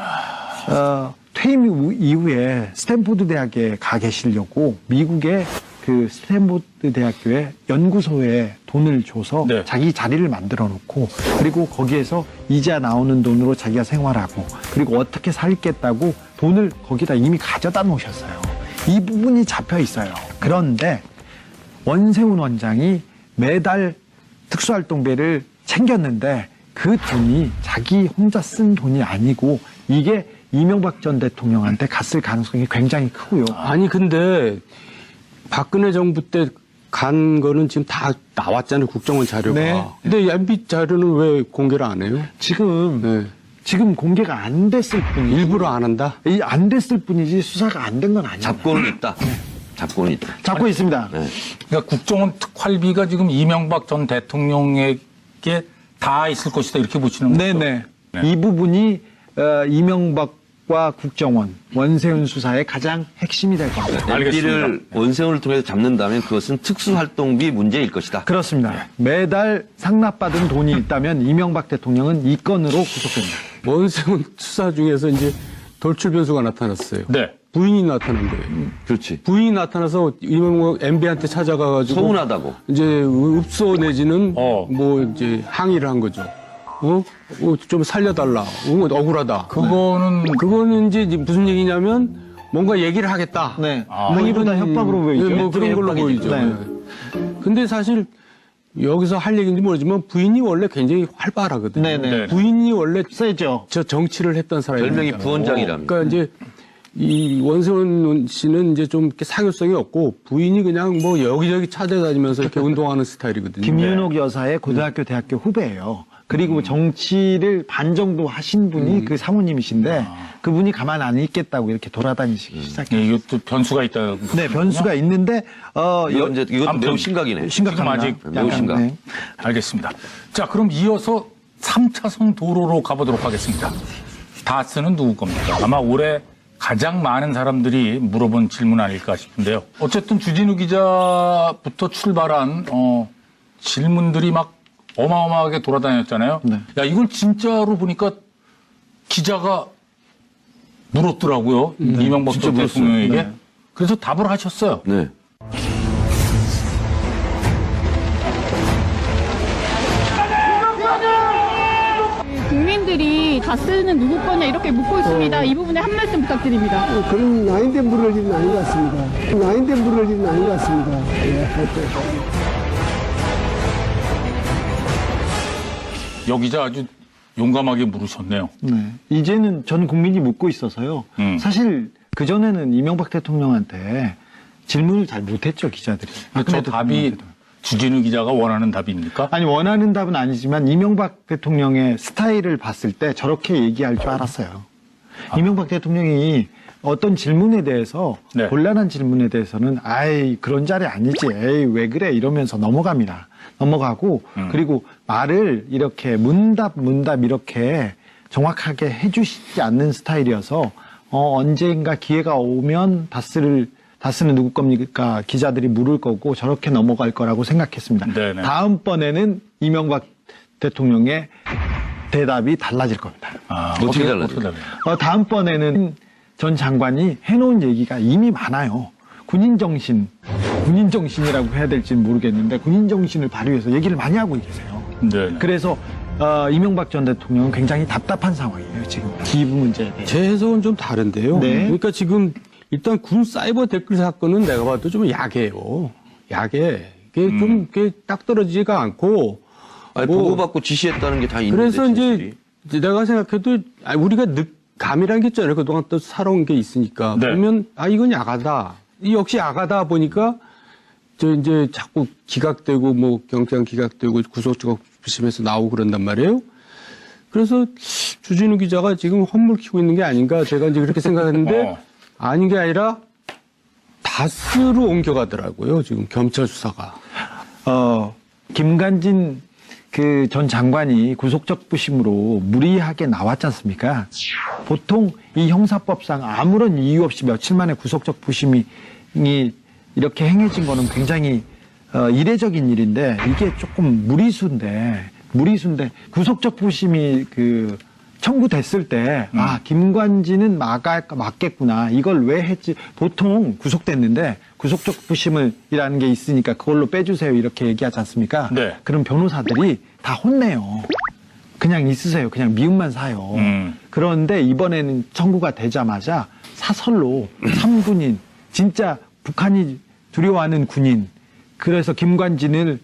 퇴임 이후에 스탠포드 대학에 가 계시려고 미국의 그 스탠포드 대학교에 연구소에 돈을 줘서 네. 자기 자리를 만들어 놓고 그리고 거기에서 이자 나오는 돈으로 자기가 생활하고 그리고 어떻게 살겠다고 돈을 거기다 이미 가져다 놓으셨어요. 이 부분이 잡혀 있어요. 그런데 원세훈 원장이 매달 특수활동비를 챙겼는데 그 돈이 자기 혼자 쓴 돈이 아니고 이게 이명박 전 대통령한테 갔을 가능성이 굉장히 크고요. 아니 근데 박근혜 정부 때 간 거는 지금 다 나왔잖아요. 국정원 자료가. 네. 근데 MB 자료는 왜 공개를 안 해요? 지금 네. 공개가 안 됐을 뿐이지. 일부러 안 한다? 안 됐을 뿐이지 수사가 안 된 건 아니에요. 잡고는 있다. 잡고는 있다. 잡고 있습니다. 네. 그러니까 국정원 특활비가 지금 이명박 전 대통령에게 다 있을 것이다 이렇게 보시는 거죠? 네네. 네. 이 부분이 이명박과 국정원, 원세훈 수사의 가장 핵심이 될 겁니다. 알겠습니다. MB를 원세훈을 통해서 잡는다면 그것은 특수활동비 문제일 것이다. 그렇습니다. 매달 상납받은 돈이 있다면 이명박 대통령은 이 건으로 구속됩니다. 원세훈 수사 중에서 이제 돌출 변수가 나타났어요. 네. 부인이 나타난 거예요. 그렇지. 부인이 나타나서 이명박 MB한테 찾아가가지고 서운하다고. 이제 읍소 내지는 어. 뭐 이제 항의를 한 거죠. 좀 살려달라. 억울하다. 그거는 이제 무슨 얘기냐면 뭔가 얘기를 하겠다. 네. 아. 뭐 이보다 협박으로 보이죠. 뭐 그런 걸로 협박이죠. 보이죠. 네. 근데 사실 여기서 할 얘기인지 모르지만 부인이 원래 굉장히 활발하거든요. 네네. 부인이 원래 세죠. 저 정치를 했던 사람이에요. 별명이 부원장이랍니다. 그러니까 이제 이 원세훈 씨는 이제 좀 이렇게 사교성이 없고 부인이 그냥 뭐 여기저기 찾아다니면서 이렇게 운동하는 스타일이거든요. 김윤옥 여사의 고등학교, 대학교 후배예요. 그리고 정치를 반 정도 하신 분이 그 사모님이신데 그분이 가만 안 있겠다고 이렇게 돌아다니시기 시작해요. 네, 이것도 변수가 있다. 네, 변수가 있는데 이것도 아무튼 매우 심각이네. 심각합니다. 아직 매우 심각. 네. 알겠습니다. 자, 그럼 이어서 3차선 도로로 가보도록 하겠습니다. 다스는 누구 겁니까? 아마 올해 가장 많은 사람들이 물어본 질문 아닐까 싶은데요. 어쨌든 주진우 기자부터 출발한 질문들이 막 어마어마하게 돌아다녔잖아요. 네. 야, 이걸 진짜로 보니까 기자가 물었더라고요. 이명박 전 대통령에게. 네. 그래서 답을 하셨어요. 네. 국민들이 다스는 누구 거냐 이렇게 묻고 있습니다. 이 부분에 한 말씀 부탁드립니다. 그런 나인된 물을 일은 아닌 것 같습니다. 나인된 물을 일은 아닌 것 같습니다. 예. 여 기자 아주 용감하게 물으셨네요. 네. 이제는 전 국민이 묻고 있어서요. 사실 그전에는 이명박 대통령한테 질문을 잘 못했죠, 기자들이. 근데 저 박근혜 답이 대통령한테도. 주진우 기자가 원하는 답입니까? 아니, 원하는 답은 아니지만 이명박 대통령의 스타일을 봤을 때 저렇게 얘기할 줄 알았어요. 이명박 대통령이 어떤 질문에 대해서 네. 곤란한 질문에 대해서는 아이 그런 자리 아니지 에이 왜 그래 이러면서 넘어갑니다. 넘어가고 그리고 말을 이렇게 문답 이렇게 정확하게 해주시지 않는 스타일이어서 언젠가 기회가 오면 다스는 누구 겁니까? 기자들이 물을 거고 저렇게 넘어갈 거라고 생각했습니다. 네네. 다음번에는 이명박 대통령의 대답이 달라질 겁니다. 어떻게 달라져요? 다음번에는 전 장관이 해놓은 얘기가 이미 많아요. 군인정신이라고 해야 될지는 모르겠는데 군인정신을 발휘해서 얘기를 많이 하고 계세요. 네. 그래서 이명박 전 대통령은 굉장히 답답한 상황이에요. 지금 기부 문제에 대해. 제 해석은 좀 다른데요. 네. 그러니까 지금 일단 군 사이버 댓글 사건은 내가 봐도 좀 야해요. 야해. 이게 좀 딱 떨어지지가 않고. 아니, 뭐 보고받고 지시했다는 게 다 있는데. 그래서 진술이. 이제 내가 생각해도 우리가 감이라는 게 있잖아요. 그동안 또 살아온 게 있으니까. 네. 그러면 이건 야가다. 역시 야가다 보니까 이제 자꾸 기각되고 뭐 경장 기각되고 구속조가 부심해서 나오고 그런단 말이에요. 그래서 주진우 기자가 지금 헛물 키고 있는 게 아닌가 제가 이제 그렇게 생각했는데 아닌 게 아니라 다스로 옮겨가더라고요. 지금 경찰 수사가. 김관진 그 전 장관이 구속적 부심으로 무리하게 나왔지 않습니까? 보통 이 형사법상 아무런 이유 없이 며칠 만에 구속적 부심이 이렇게 행해진 거는 굉장히 이례적인 일인데 이게 조금 무리수인데 구속적 부심이 청구됐을 때, 김관진은 맞겠구나. 이걸 왜 했지? 보통 구속됐는데, 구속적 부심이라는 게 있으니까 그걸로 빼주세요. 이렇게 얘기하지 않습니까? 네. 그럼 변호사들이 다 혼내요. 그냥 있으세요. 그냥 미움만 사요. 그런데 이번에는 청구가 되자마자 사설로 3군인, 진짜 북한이 두려워하는 군인, 그래서 김관진을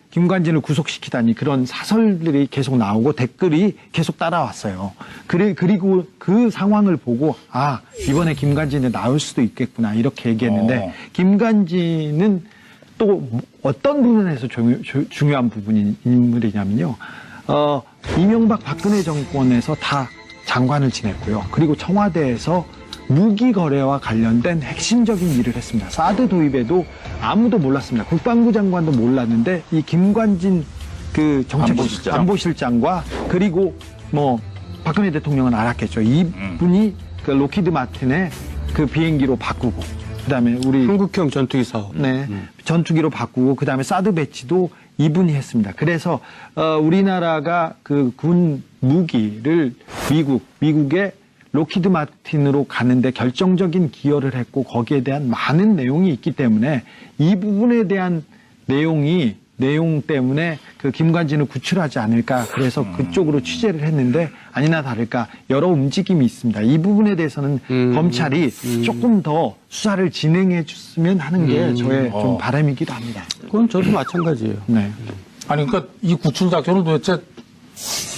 구속시키다니 그런 사설들이 계속 나오고 댓글이 계속 따라왔어요. 그리고 그 상황을 보고 이번에 김관진이 나올 수도 있겠구나 이렇게 얘기했는데 김관진은 또 어떤 부분에서 중요한 부분인 인물이냐면요. 이명박 박근혜 정권에서 다 장관을 지냈고요. 그리고 청와대에서 무기 거래와 관련된 핵심적인 일을 했습니다. 사드 도입에도 아무도 몰랐습니다. 국방부 장관도 몰랐는데 이 김관진 그 안보실장과 그리고 뭐 박근혜 대통령은 알았겠죠. 이분이 그 로키드 마틴의 그 비행기로 바꾸고 그다음에 우리 한국형 전투기 사업. 네. 전투기로 바꾸고 그다음에 사드 배치도 이분이 했습니다. 그래서 우리나라가 그 군 무기를 미국의 로키드 마틴으로 가는데 결정적인 기여를 했고 거기에 대한 많은 내용이 있기 때문에 이 부분에 대한 내용 때문에 그 김관진을 구출하지 않을까 그래서 그쪽으로 취재를 했는데 아니나 다를까 여러 움직임이 있습니다. 이 부분에 대해서는 검찰이 조금 더 수사를 진행해 줬으면 하는 게 저의 좀 바람이기도 합니다. 그건 저도 마찬가지예요. 네. 아니 그러니까 이 구출 작전을 도대체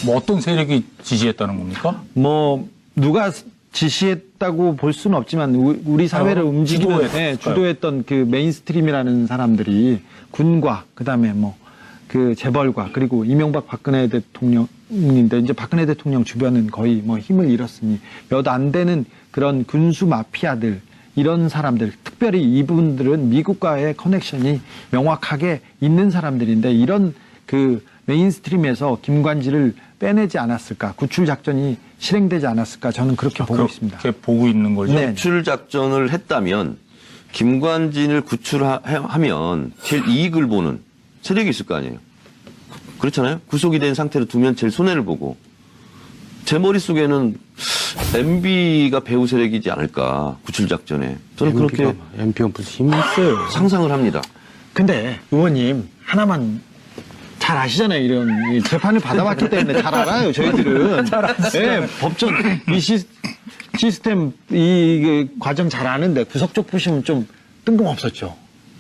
뭐 어떤 세력이 지시했다는 겁니까? 뭐 누가 지시했다고 볼 수는 없지만 우리 사회를 움직이는 주도했던 그 메인스트림이라는 사람들이 군과 그다음에 뭐 그 재벌과 그리고 이명박 박근혜 대통령인데 이제 박근혜 대통령 주변은 거의 뭐 힘을 잃었으니 몇 안 되는 그런 군수 마피아들 이런 사람들 특별히 이분들은 미국과의 커넥션이 명확하게 있는 사람들인데 이런 그 메인스트림에서 김관진을 빼내지 않았을까 구출 작전이 실행되지 않았을까 저는 그렇게 보고 있습니다. 그렇게 보고 있는 거죠. 네. 구출 작전을 했다면 김관진을 구출하면 제일 이익을 보는 세력이 있을 거 아니에요. 그렇잖아요. 구속이 된 상태로 두면 제일 손해를 보고 제 머릿속에는 MB가 배후 세력이지 않을까 구출 작전에 저는 그렇게 MB가 무슨 힘이 있어요. 상상을 합니다. 근데 의원님 하나만 잘 아시잖아요. 이런 이 재판을 받아봤기 때문에 잘 알아요. 저희들은. 네, 법전 이 시스템 이 과정 잘 아는데 구속적 부심은 좀 뜬금없었죠.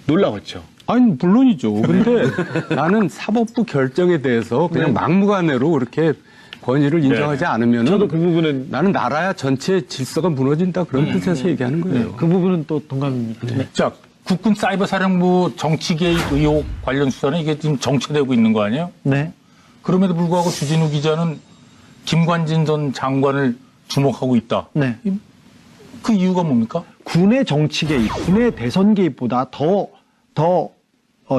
놀라웠죠. 아니 물론이죠. 근데 나는 사법부 결정에 대해서 그냥 막무가내로 그렇게 권위를 인정하지 않으면 저도 그 부분은 나는 나라야 전체 질서가 무너진다 그런 뜻에서 얘기하는 거예요. 그 부분은 또 동감입니다. 네. 자, 국군 사이버 사령부 정치 개입 의혹 관련 수사는 이게 지금 정체되고 있는 거 아니에요? 네. 그럼에도 불구하고 주진우 기자는 김관진 전 장관을 주목하고 있다. 네. 그 이유가 뭡니까? 군의 정치 개입, 군의 대선 개입보다 더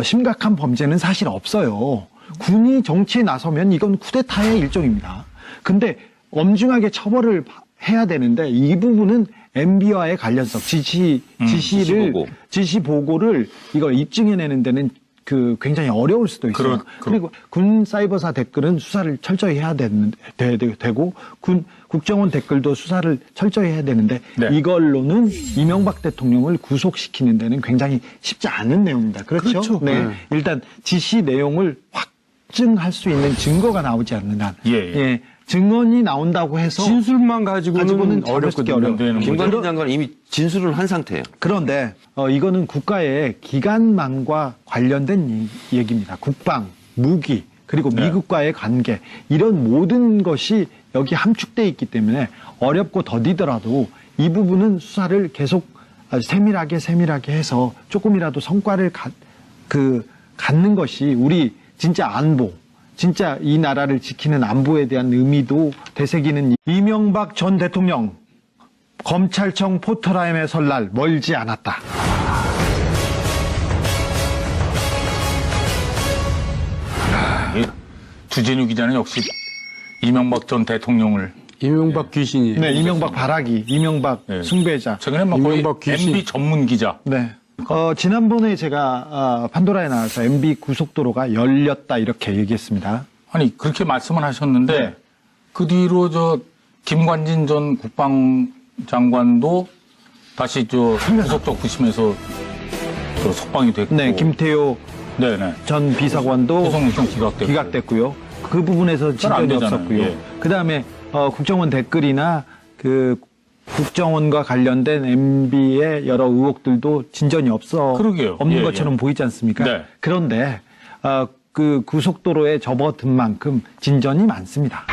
심각한 범죄는 사실 없어요. 군이 정치에 나서면 이건 쿠데타의 일종입니다. 근데 엄중하게 처벌을 해야 되는데 이 부분은 MB와의 관련성, 지시 보고를 이걸 입증해내는 데는 그 굉장히 어려울 수도 있어요. 그리고 군 사이버사 댓글은 수사를 철저히 해야 되고 국정원 댓글도 수사를 철저히 해야 되는데 이걸로는 이명박 대통령을 구속시키는 데는 굉장히 쉽지 않은 내용입니다. 그렇죠? 네. 일단 지시 내용을 확증할 수 있는 증거가 나오지 않는 한. 예. 증언이 나온다고 해서 진술만 가지고는 어렵거든요. 김관진 장관은 이미 진술을 한 상태예요. 그런데 이거는 국가의 기관망과 관련된 얘기입니다. 국방, 무기, 그리고 미국과의 관계 이런 모든 것이 여기 함축돼 있기 때문에 어렵고 더디더라도 이 부분은 수사를 계속 아주 세밀하게 해서 조금이라도 성과를 갖는 것이 우리 진짜 안보, 진짜 이 나라를 지키는 안보에 대한 의미도 되새기는 이명박 전 대통령 검찰청 포토라인에 설 날 멀지 않았다. 주진우 기자는 역시 이명박 전 대통령을 이명박 귀신이에요. 네, 이명박 바라기, 이명박 숭배자. 최근에 막 거의 이명박 귀신. MB 전문 기자. 네. 지난번에 제가 판도라에 나와서 MB 고속도로가 열렸다 이렇게 얘기했습니다. 아니 그렇게 말씀을 하셨는데 그 뒤로 김관진 전 국방장관도 다시 구속적 부심에서 석방이 됐고. 네, 김태효 네네. 전 비서관도 소송 기각됐고요. 그 부분에서 진전이 되잖아요. 없었고요. 예. 그다음에 국정원 댓글이나 그 국정원과 관련된 MB의 여러 의혹들도 진전이 그러게요. 없는 예, 것처럼 예. 보이지 않습니까? 네. 그런데 그 고속도로에 접어든 만큼 진전이 많습니다.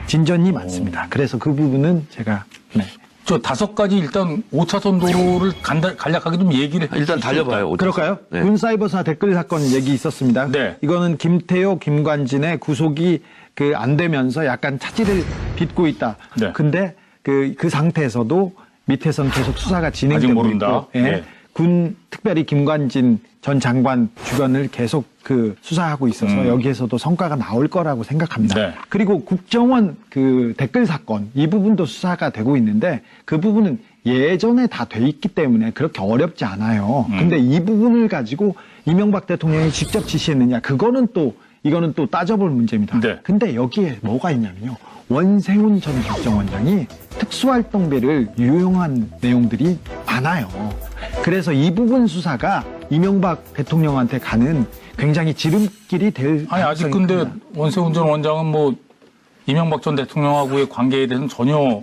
진전이 많습니다. 그래서 그 부분은 제가 네. 저 5가지 일단 5차선 도로를 간략하게 좀 얘기를 일단 달려봐요. 그럴까요? 네. 군 사이버사 댓글 사건 얘기 있었습니다. 네. 이거는 김태효, 김관진의 구속이 안 되면서 약간 차질을 빚고 있다. 네. 근데 그 상태에서도 밑에서는 계속 수사가 아직 진행되고 모른다. 있고, 예. 네. 군 특별히 김관진 전 장관 주변을 계속 수사하고 있어서 여기에서도 성과가 나올 거라고 생각합니다. 네. 그리고 국정원 댓글 사건 이 부분도 수사가 되고 있는데 그 부분은 예전에 다 돼 있기 때문에 그렇게 어렵지 않아요. 근데 이 부분을 가지고 이명박 대통령이 직접 지시했느냐 이거는 또 따져볼 문제입니다. 네. 근데 여기에 뭐가 있냐면요. 원세훈 전 국정원장이 특수활동비를 유용한 내용들이 많아요. 그래서 이 부분 수사가 이명박 대통령한테 가는 굉장히 지름길이 될 아니, 아직 가능성이 근데 큽니다. 원세훈 전 원장은 이명박 전 대통령하고의 관계에 대해서는 전혀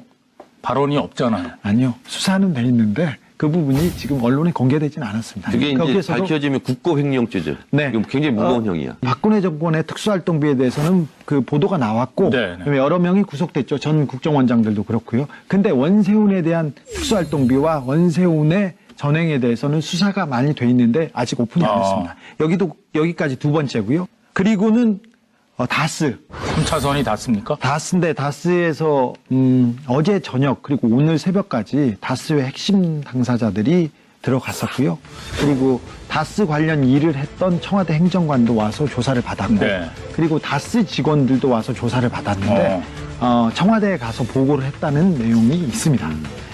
발언이 없잖아요. 아니요. 수사는 돼 있는데 그 부분이 지금 언론에 공개되지는 않았습니다. 그게 이제 거기에서도 밝혀지면 국고횡령죄죠. 네. 이건 굉장히 무거운 형이야. 박근혜 정권의 특수활동비에 대해서는 그 보도가 나왔고 네, 네. 여러 명이 구속됐죠. 전 국정원장들도 그렇고요. 근데 원세훈에 대한 특수활동비와 원세훈의 전횡에 대해서는 수사가 많이 돼 있는데 아직 오픈이 안 됐습니다. 여기까지 두 번째고요. 그리고는 다스. 3차선이 닿습니까? 다스인데 다스에서 어제 저녁 그리고 오늘 새벽까지 다스의 핵심 당사자들이 들어갔었고요. 그리고 다스 관련 일을 했던 청와대 행정관도 와서 조사를 받았고 네. 그리고 다스 직원들도 와서 조사를 받았는데 청와대에 가서 보고를 했다는 내용이 있습니다.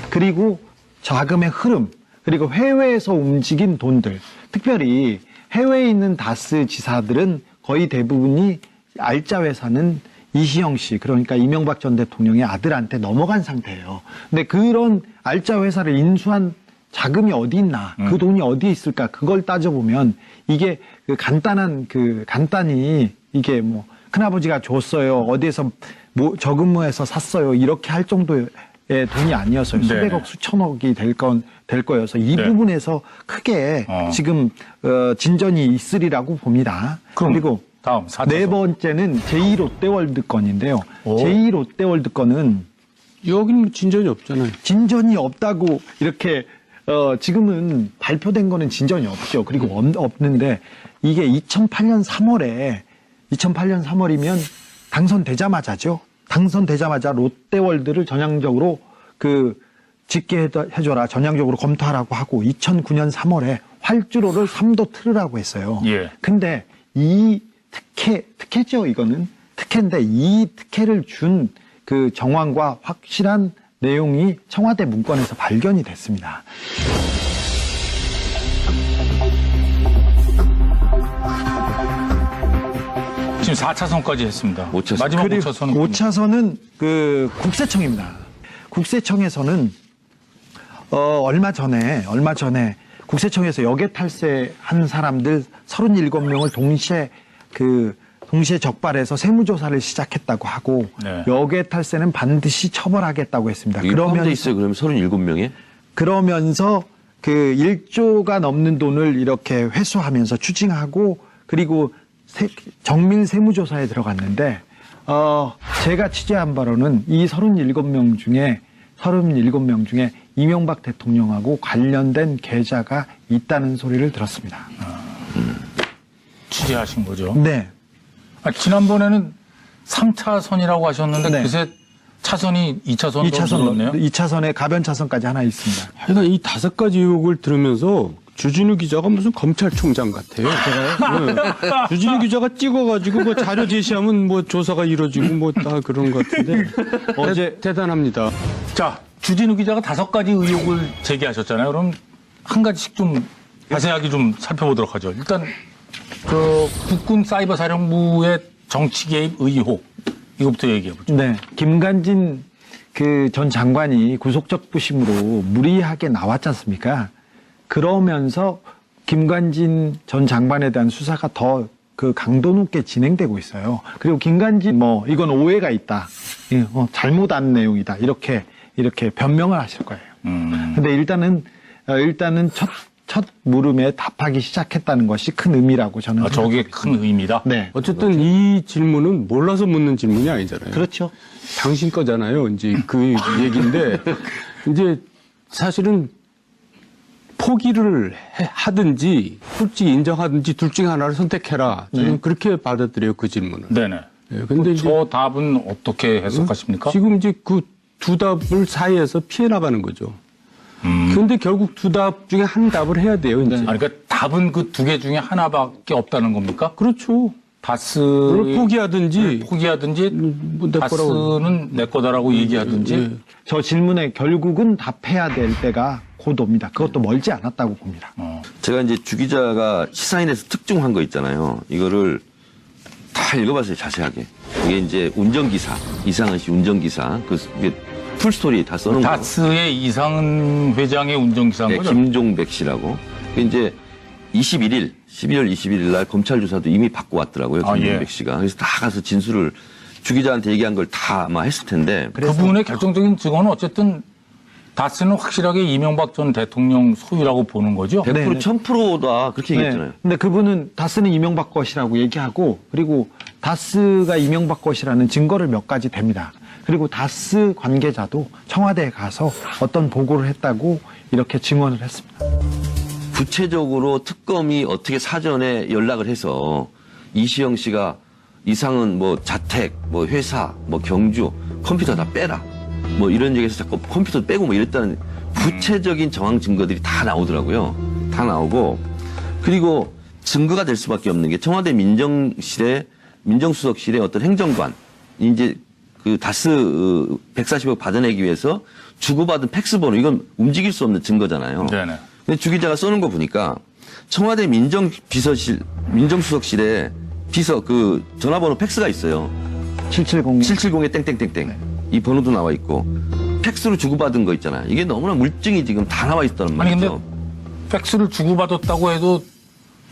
그리고 자금의 흐름 그리고 해외에서 움직인 돈들 특별히 해외에 있는 다스 지사들은 거의 대부분이 알짜 회사는 이시영 씨, 그러니까 이명박 전 대통령의 아들한테 넘어간 상태예요. 근데 그런 알짜 회사를 인수한 자금이 어디 있나, 그 돈이 어디에 있을까, 그걸 따져보면 이게 간단히 이게 큰아버지가 줬어요, 어디에서 저근무해서 샀어요, 이렇게 할 정도의 돈이 아니었어요. 수백억, 수천억이 될 거여서 이 네. 부분에서 크게 지금 진전이 있으리라고 봅니다. 그리고 다음 4차선. 네 번째는 제2롯데월드 건인데요. 제2롯데월드 건은 여기는 진전이 없잖아요. 진전이 없다고 이렇게 지금은 발표된 거는 진전이 없죠. 그리고 없는데 이게 2008년 3월이면 당선되자마자죠. 당선되자마자 롯데월드를 전향적으로 짓게 해줘라, 전향적으로 검토하라고 하고 2009년 3월에 활주로를 3도 틀으라고 했어요. 예. 근데 이 특혜죠, 이거는. 특혜인데 이 특혜를 준 그 정황과 확실한 내용이 청와대 문건에서 발견이 됐습니다. 지금 4차선까지 했습니다. 5차선. 마지막 그리고 5차선은 5차선은 국세청입니다. 국세청에서는 얼마 전에 국세청에서 역외 탈세한 사람들 37명을 동시에 적발해서 세무조사를 시작했다고 하고 네. 역외 탈세는 반드시 처벌하겠다고 했습니다. 이게 포함돼 있어요. 그러면 37명에? 그러면서 1조가 넘는 돈을 이렇게 회수하면서 추징하고 그리고 정밀 세무조사에 들어갔는데 제가 취재한 바로는 이 37명 중에 이명박 대통령하고 관련된 계좌가 있다는 소리를 들었습니다. 취재하신 거죠. 네. 지난번에는 3차선이라고 하셨는데 네. 그새 차선이 2차선으로 늘었네요. 2차선에 가변 차선까지 하나 있습니다. 하여간 이 5가지 의혹을 들으면서 주진우 기자가 무슨 검찰총장 같아요. 네. 주진우 기자가 찍어가지고 자료 제시하면 조사가 이루어지고 다 그런 것 같은데 대단합니다. 자, 주진우 기자가 5가지 의혹을 제기하셨잖아요. 그럼 한 가지씩 좀 자세하게 좀 살펴보도록 하죠. 일단 국군 사이버 사령부의 정치 개입 의혹 이것부터 얘기해 보죠. 네. 김관진 그 전 장관이 구속적 부심으로 무리하게 나왔지 않습니까? 그러면서 김관진 전 장관에 대한 수사가 더 그 강도 높게 진행되고 있어요. 그리고 김관진 뭐 이건 오해가 있다. 잘못한 내용이다. 이렇게 변명을 하실 거예요. 근데 일단은 첫 물음에 답하기 시작했다는 것이 큰 의미라고 저는 저게 생각합니다. 큰 의미다. 네. 어쨌든 이 질문은 몰라서 묻는 질문이 아니잖아요. 그렇죠. 당신 거잖아요. 이제 그 얘기인데 이제 사실은 포기를 하든지 솔직히 인정하든지 둘 중에 하나를 선택해라. 저는 그렇게 받아들여요, 그 질문을. 네네. 네, 근데 이제 저 답은 어떻게 해석하십니까? 지금 이제 그 두 답을 사이에서 피해 나가는 거죠. 그런데 결국 두 답 중에 한 답을 해야 돼요, 이제. 그러니까 답은 그 두 개 중에 하나밖에 없다는 겁니까? 그렇죠. 다스를 그걸 포기하든지 포기하든지 내 거라고. 다스는 내 거다라고 얘기하든지 예. 저 질문에 결국은 답해야 될 때가 곧 옵니다. 그것도 멀지 않았다고 봅니다. 제가 이제 주 기자가 시사인에서 특종한 거 있잖아요. 이거를 다 읽어봤어요, 자세하게. 이게 이제 운전기사, 이상은 씨 운전기사. 이게 풀스토리 다 써놓은 거. 다스의 이상은 회장의 운전기사인 네, 거죠? 김종백 씨라고. 그게 이제 12월 21일 날 검찰 조사도 이미 받고 왔더라고요. 아, 김종백 예. 씨가. 그래서 다 가서 진술을 주 기자한테 얘기한 걸 다 아마 했을 텐데. 그분의 결정적인 증언은 어쨌든 다스는 확실하게 이명박 전 대통령 소유라고 보는 거죠? 100% 네. 1000%다 그렇게 얘기했잖아요. 근데 그분은 다스는 이명박 것이라고 얘기하고 그리고 다스가 이명박 것이라는 증거를 몇 가지 댑니다. 그리고 다스 관계자도 청와대에 가서 어떤 보고를 했다고 이렇게 증언을 했습니다. 구체적으로 특검이 어떻게 사전에 연락을 해서 이시영 씨가 이상은 뭐 자택, 뭐 회사, 뭐 경주, 컴퓨터 다 빼라. 뭐 이런 얘기에서 자꾸 컴퓨터 빼고 뭐 이랬다는 구체적인 정황 증거들이 다 나오더라고요. 다 나오고 그리고 증거가 될 수밖에 없는 게 청와대 민정수석실의 어떤 행정관 이제 그 다스 140억 받아내기 위해서 주고받은 팩스 번호 이건 움직일 수 없는 증거잖아요. 네네. 근데 주 기자가 써놓은 거 보니까 청와대 민정수석실에 비서 그 전화번호 팩스가 있어요. 770에 땡땡땡땡. 이 번호도 나와 있고 팩스로 주고받은 거 있잖아요. 이게 너무나 물증이 지금 다 나와 있다는 아니 말이죠. 근데 팩스를 주고받았다고 해도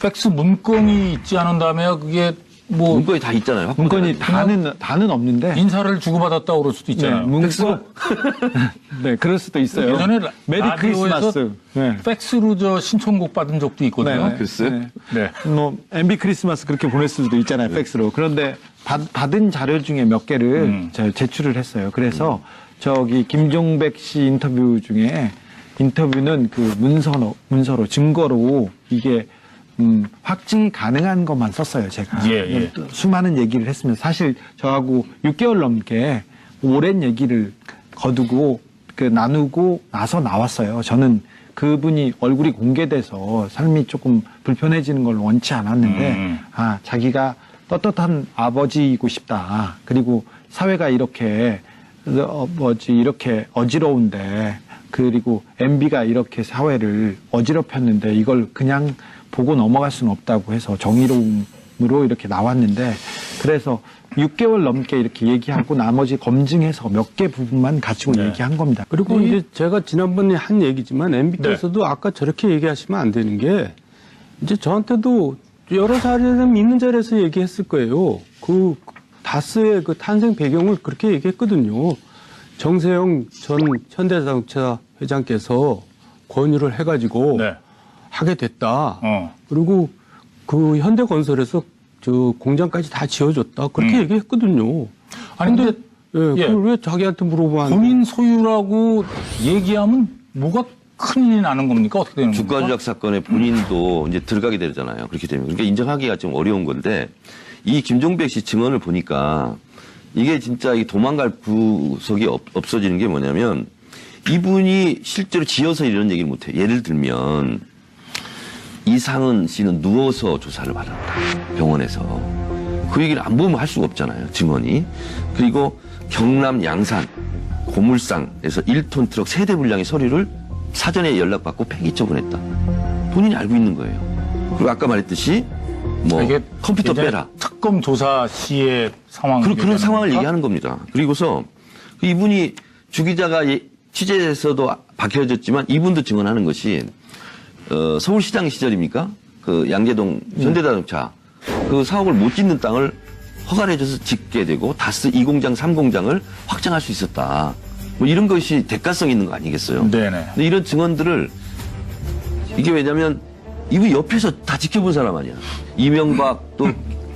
팩스 문건이 있지 않은 다음에 그게 뭐 문건이 다 있잖아요. 문건이 다는 없는데 인사를 주고받았다고 그럴 수도 있잖아요. 문건 네, 그럴 수도 있어요. 예전에 메리 라디오에서 크리스마스. 네. 팩스로 저 신청곡 받은 적도 있거든요. 글쎄. 네. 뭐 MB 크리스마스 그렇게 보낼 수도 있잖아요, 팩스로. 그런데 받은 자료 중에 몇 개를 제가 제출을 했어요. 그래서 저기 김종백 씨 인터뷰는 그 문서로 증거로 이게 확증이 가능한 것만 썼어요, 제가. 예. 수많은 얘기를 했으면서 사실 저하고 6개월 넘게 오랜 얘기를 거두고 나누고 나서 나왔어요. 저는 그분이 얼굴이 공개돼서 삶이 조금 불편해지는 걸 원치 않았는데, 자기가 떳떳한 아버지이고 싶다. 그리고 사회가 이렇게 어지러운데, 그리고 MB가 이렇게 사회를 어지럽혔는데 이걸 그냥 보고 넘어갈 수는 없다고 해서 정의로움으로 이렇게 나왔는데, 그래서 6개월 넘게 이렇게 얘기하고 나머지 검증해서 몇 개 부분만 가지고 얘기한 겁니다. 그리고 이제 제가 지난번에 한 얘기지만 MB께서도 아까 저렇게 얘기하시면 안 되는 게 이제 저한테도 여러 자리에서 있는 자리에서 얘기했을 거예요. 그 다스의 그 탄생 배경을 그렇게 얘기했거든요. 정세영 전 현대자동차 회장께서 권유를 해가지고 네. 하게 됐다. 그리고 그 현대건설에서 저 공장까지 다 지어줬다. 그렇게 얘기했거든요. 아니 근데 예, 그걸 왜 자기한테 물어보면 안 본인 소유라고 얘기하면 뭐가 큰일이 나는 겁니까? 어떻게 되는 겁니까? 주가 조작 사건에 본인도 이제 들어가게 되잖아요. 그렇게 되면. 그러니까 인정하기가 좀 어려운 건데 이 김종백 씨 증언을 보니까 이게 진짜 이 도망갈 구석이 없어지는 게 뭐냐면 이분이 실제로 지어서 이런 얘기를 못해요. 예를 들면 이상은 씨는 누워서 조사를 받았다. 병원에서. 그 얘기를 안 보면 할 수가 없잖아요. 증언이. 그리고 경남 양산 고물상에서 1톤 트럭 세대 분량의 서류를 사전에 연락받고 폐기 처분했다. 본인이 알고 있는 거예요. 그리고 아까 말했듯이 뭐 이게 컴퓨터 예전에 빼라. 특검 조사 시의 상황 그런 상황을 얘기하는 겁니다. 그리고서 이분이 주 기자가 취재에서도 밝혀졌지만 이분도 증언하는 것이 서울시장 시절입니까? 그 양재동 현대자동차 그 사업을 못 짓는 땅을 허가를 해줘서 짓게 되고 다스 2공장, 3공장을 확장할 수 있었다. 뭐 이런 것이 대가성 있는 거 아니겠어요? 네네. 근데 이런 증언들을 이게 왜냐면 이분 옆에서 다 지켜본 사람 아니야. 이명박 또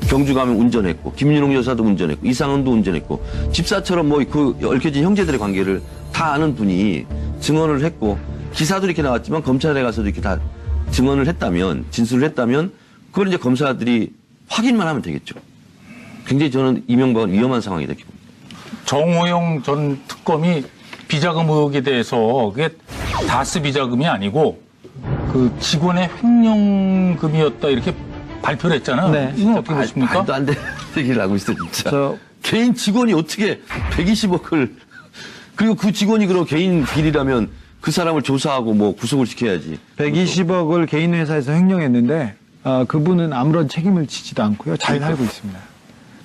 경주 가면 운전했고 김윤홍 여사도 운전했고 이상은도 운전했고 집사처럼 뭐 그 얽혀진 형제들의 관계를 다 아는 분이 증언을 했고 기사도 이렇게 나왔지만 검찰에 가서도 이렇게 다 증언을 했다면 진술을 했다면 그걸 이제 검사들이 확인만 하면 되겠죠. 굉장히 저는 이명박은 위험한 상황이다. 정호영 전 특검이 비자금 의혹에 대해서 그게 다스 비자금이 아니고 그 직원의 횡령금이었다 이렇게 발표를 했잖아요. 네. 이건 어떻게 보십니까? 말도 안 되는 얘기를 하고 있어 진짜. 저- 개인 직원이 어떻게 120억을 그리고 그 직원이 그럼 개인 비리라면 그 사람을 조사하고 뭐 구속을 시켜야지. 120억을 개인 회사에서 횡령했는데 그분은 아무런 책임을 지지도 않고요. 잘 살고 있습니다.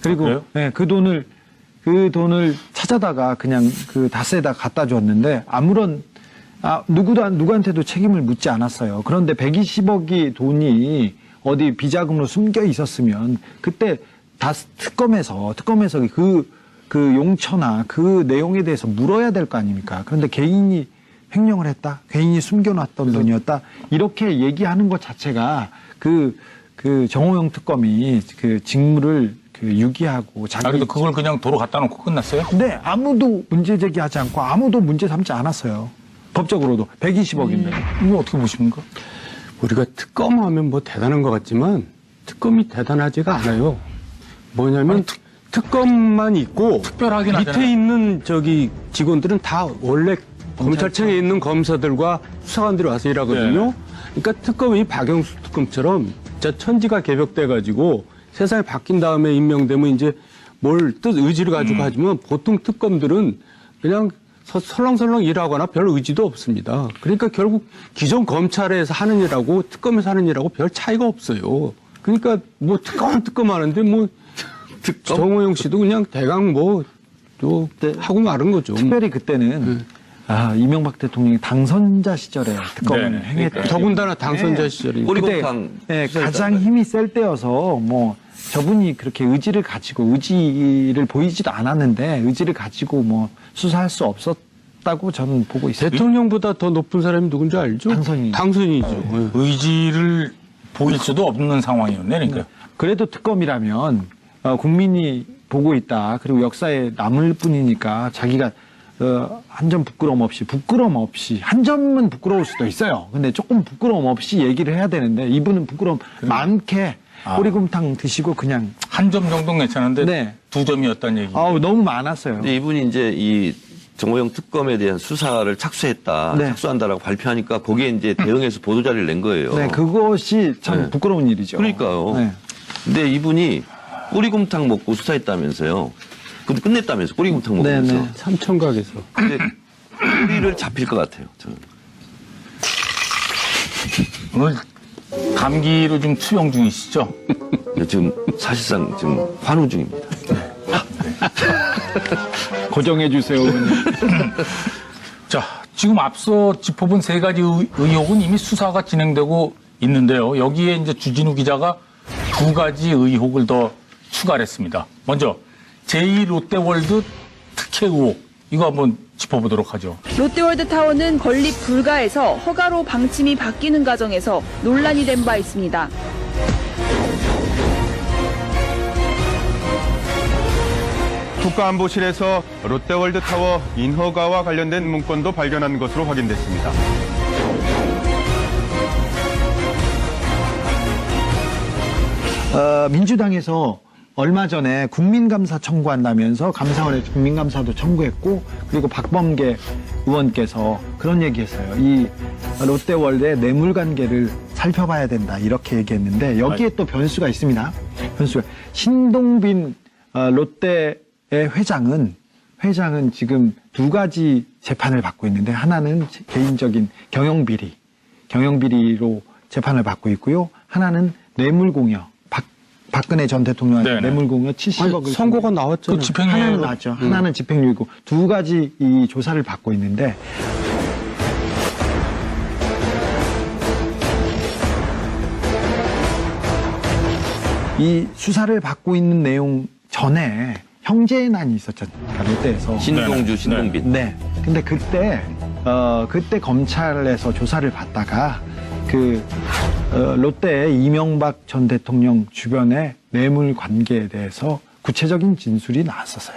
그리고 그래요? 네, 그 돈을 찾아다가 그냥 그 다스에다 갖다 줬는데 아무런 누구한테도 책임을 묻지 않았어요. 그런데 120억이 돈이 어디 비자금으로 숨겨 있었으면 그때 다스 특검에서 그 용처나 그 내용에 대해서 물어야 될 거 아닙니까? 그런데 개인이 횡령을 했다, 개인이 숨겨놨던 돈이었다 이렇게 얘기하는 것 자체가 그 정호영 특검이 그 직무를 유기하고 그래도 그걸 그냥 도로 갖다 놓고 끝났어요? 네, 아무도 문제 제기하지 않고 아무도 문제 삼지 않았어요. 법적으로도 120억인데. 이거 어떻게 보십니까? 우리가 특검하면 뭐 대단한 것 같지만 특검이 대단하지가 않아요. 뭐냐면 특검만 있고 특별하긴 밑에 하잖아요. 있는 저기 직원들은 다 원래 검찰청에 있는 검사들과 수사관들이 와서 일하거든요. 네. 그러니까 특검이 박영수 특검처럼 진짜 천지가 개벽돼가지고 세상이 바뀐 다음에 임명되면 이제 뭘 의지를 가지고 하지만 보통 특검들은 그냥 설렁설렁 일하거나 별 의지도 없습니다. 그러니까 결국 기존 검찰에서 하는 일하고 특검에서 하는 일하고 별 차이가 없어요. 그러니까 뭐 특검 하는데 뭐 정호영 씨도 그냥 대강 뭐 또 하고 마른 거죠. 특별히 그때는 이명박 대통령이 당선자 시절에 특검을 네. 행했죠. 더군다나 당선자 시절이니까. 꼬리곰탕 가장 힘이 셀 때여서 뭐 저분이 그렇게 의지를 보이지도 않았는데 의지를 가지고 뭐 수사할 수 없었다고 저는 보고 있어요. 대통령보다 더 높은 사람이 누군지 알죠? 당선이죠. 예. 의지를 보일 수도 없는 상황이었네, 그러니까. 그래도 특검이라면 국민이 보고 있다. 그리고 역사에 남을 뿐이니까 자기가 한 점 부끄러움 없이 한 점은 부끄러울 수도 있어요. 근데 조금 부끄러움 없이 얘기를 해야 되는데 이분은 부끄러움 많게 꼬리곰탕 드시고 그냥 한 점 정도는 괜찮은데 네. 2점이었다는 얘기. 너무 많았어요. 근데 이분이 이제 이 정호영 특검에 대한 수사를 착수했다, 네. 착수한다라고 발표하니까 거기에 이제 대응해서 보도자료를 낸 거예요. 네, 그것이 참 네. 부끄러운 일이죠. 그러니까요. 네. 근데 이분이 꼬리곰탕 먹고 수사했다면서요. 근데 끝냈다면서 꼬리곰탕 먹으면서. 네네. 삼청각에서. 근데 꼬리를 잡힐 것 같아요. 저는. 오늘 감기로 좀 투병 중이시죠? 지금 사실상 지금 환우 중입니다. 고정해 주세요. 자, 지금 앞서 짚어본 세 가지 의혹은 이미 수사가 진행되고 있는데요. 여기에 이제 주진우 기자가 두 가지 의혹을 더 추가를 했습니다. 먼저 제2롯데월드 특혜 의혹. 이거 한번 짚어보도록 하죠. 롯데월드타워는 건립 불가에서 허가로 방침이 바뀌는 과정에서 논란이 된 바 있습니다. 국가안보실에서 롯데월드타워 인허가와 관련된 문건도 발견한 것으로 확인됐습니다. 민주당에서 얼마 전에 국민감사 청구한다면서 감사원에 국민감사도 청구했고 그리고 박범계 의원께서 그런 얘기했어요. 이 롯데월드의 뇌물관계를 살펴봐야 된다 이렇게 얘기했는데 여기에 또 변수가 있습니다. 신동빈 롯데의 회장은 지금 두 가지 재판을 받고 있는데 하나는 개인적인 경영비리로 재판을 받고 있고요. 하나는 뇌물공여, 박근혜 전 대통령한테 네네. 뇌물 공여 70억을 선고가 나왔잖아요. 그 집행유예로 하나는 나죠. 하나는 집행유예고 두 가지 이 조사를 받고 있는데 이 수사를 받고 있는 내용 전에 형제난이 있었잖아요. 롯데에서. 신동주, 신동빈. 네. 근데 그때 검찰에서 조사를 받다가 롯데의 이명박 전 대통령 주변의 뇌물 관계에 대해서 구체적인 진술이 나왔었어요.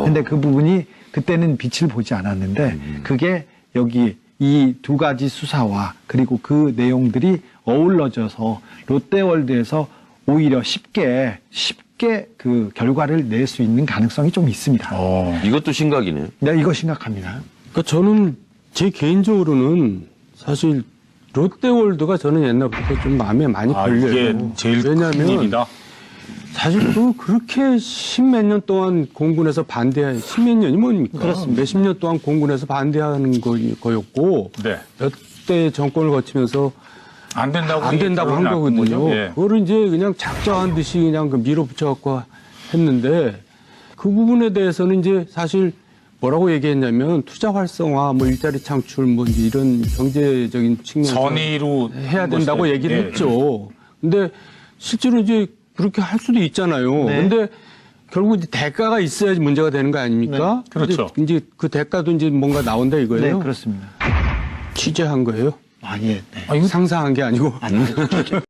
근데 그 부분이 그때는 빛을 보지 않았는데 그게 여기 이 두 가지 수사와 그리고 그 내용들이 어우러져서 롯데월드에서 오히려 쉽게 그 결과를 낼 수 있는 가능성이 좀 있습니다. 이것도 심각이네요. 네, 이거 심각합니다. 그러니까 저는 제 개인적으로는 사실 롯데월드가 저는 옛날부터 좀 마음에 많이 걸려요. 이게 제일 큰 왜냐하면 일이다. 사실 그렇게 십몇 년 동안 공군에서 십몇 년이 뭡니까? 그렇습니다. 몇십 년 동안 공군에서 반대하는 거였고 네. 몇 대 정권을 거치면서 안 된다고 안 된다고 한 거거든요. 거죠? 예. 그거를 이제 그냥 작정한 듯이 그냥 밀어붙여갖고 했는데 그 부분에 대해서는 이제 사실 뭐라고 얘기했냐면 투자 활성화, 뭐 일자리 창출, 뭐 이제 이런 경제적인 측면에서 선의로 해야 된다고 것이죠. 얘기를 예. 했죠. 근데 실제로 이제 그렇게 할 수도 있잖아요. 네. 근데 결국 이제 대가가 있어야지 문제가 되는 거 아닙니까? 네. 그렇죠. 근데 이제 그 대가도 이제 뭔가 나온다 네, 이거예요. 그렇습니다. 취재한 거예요. 아, 예. 네. 상상한 게 아니고.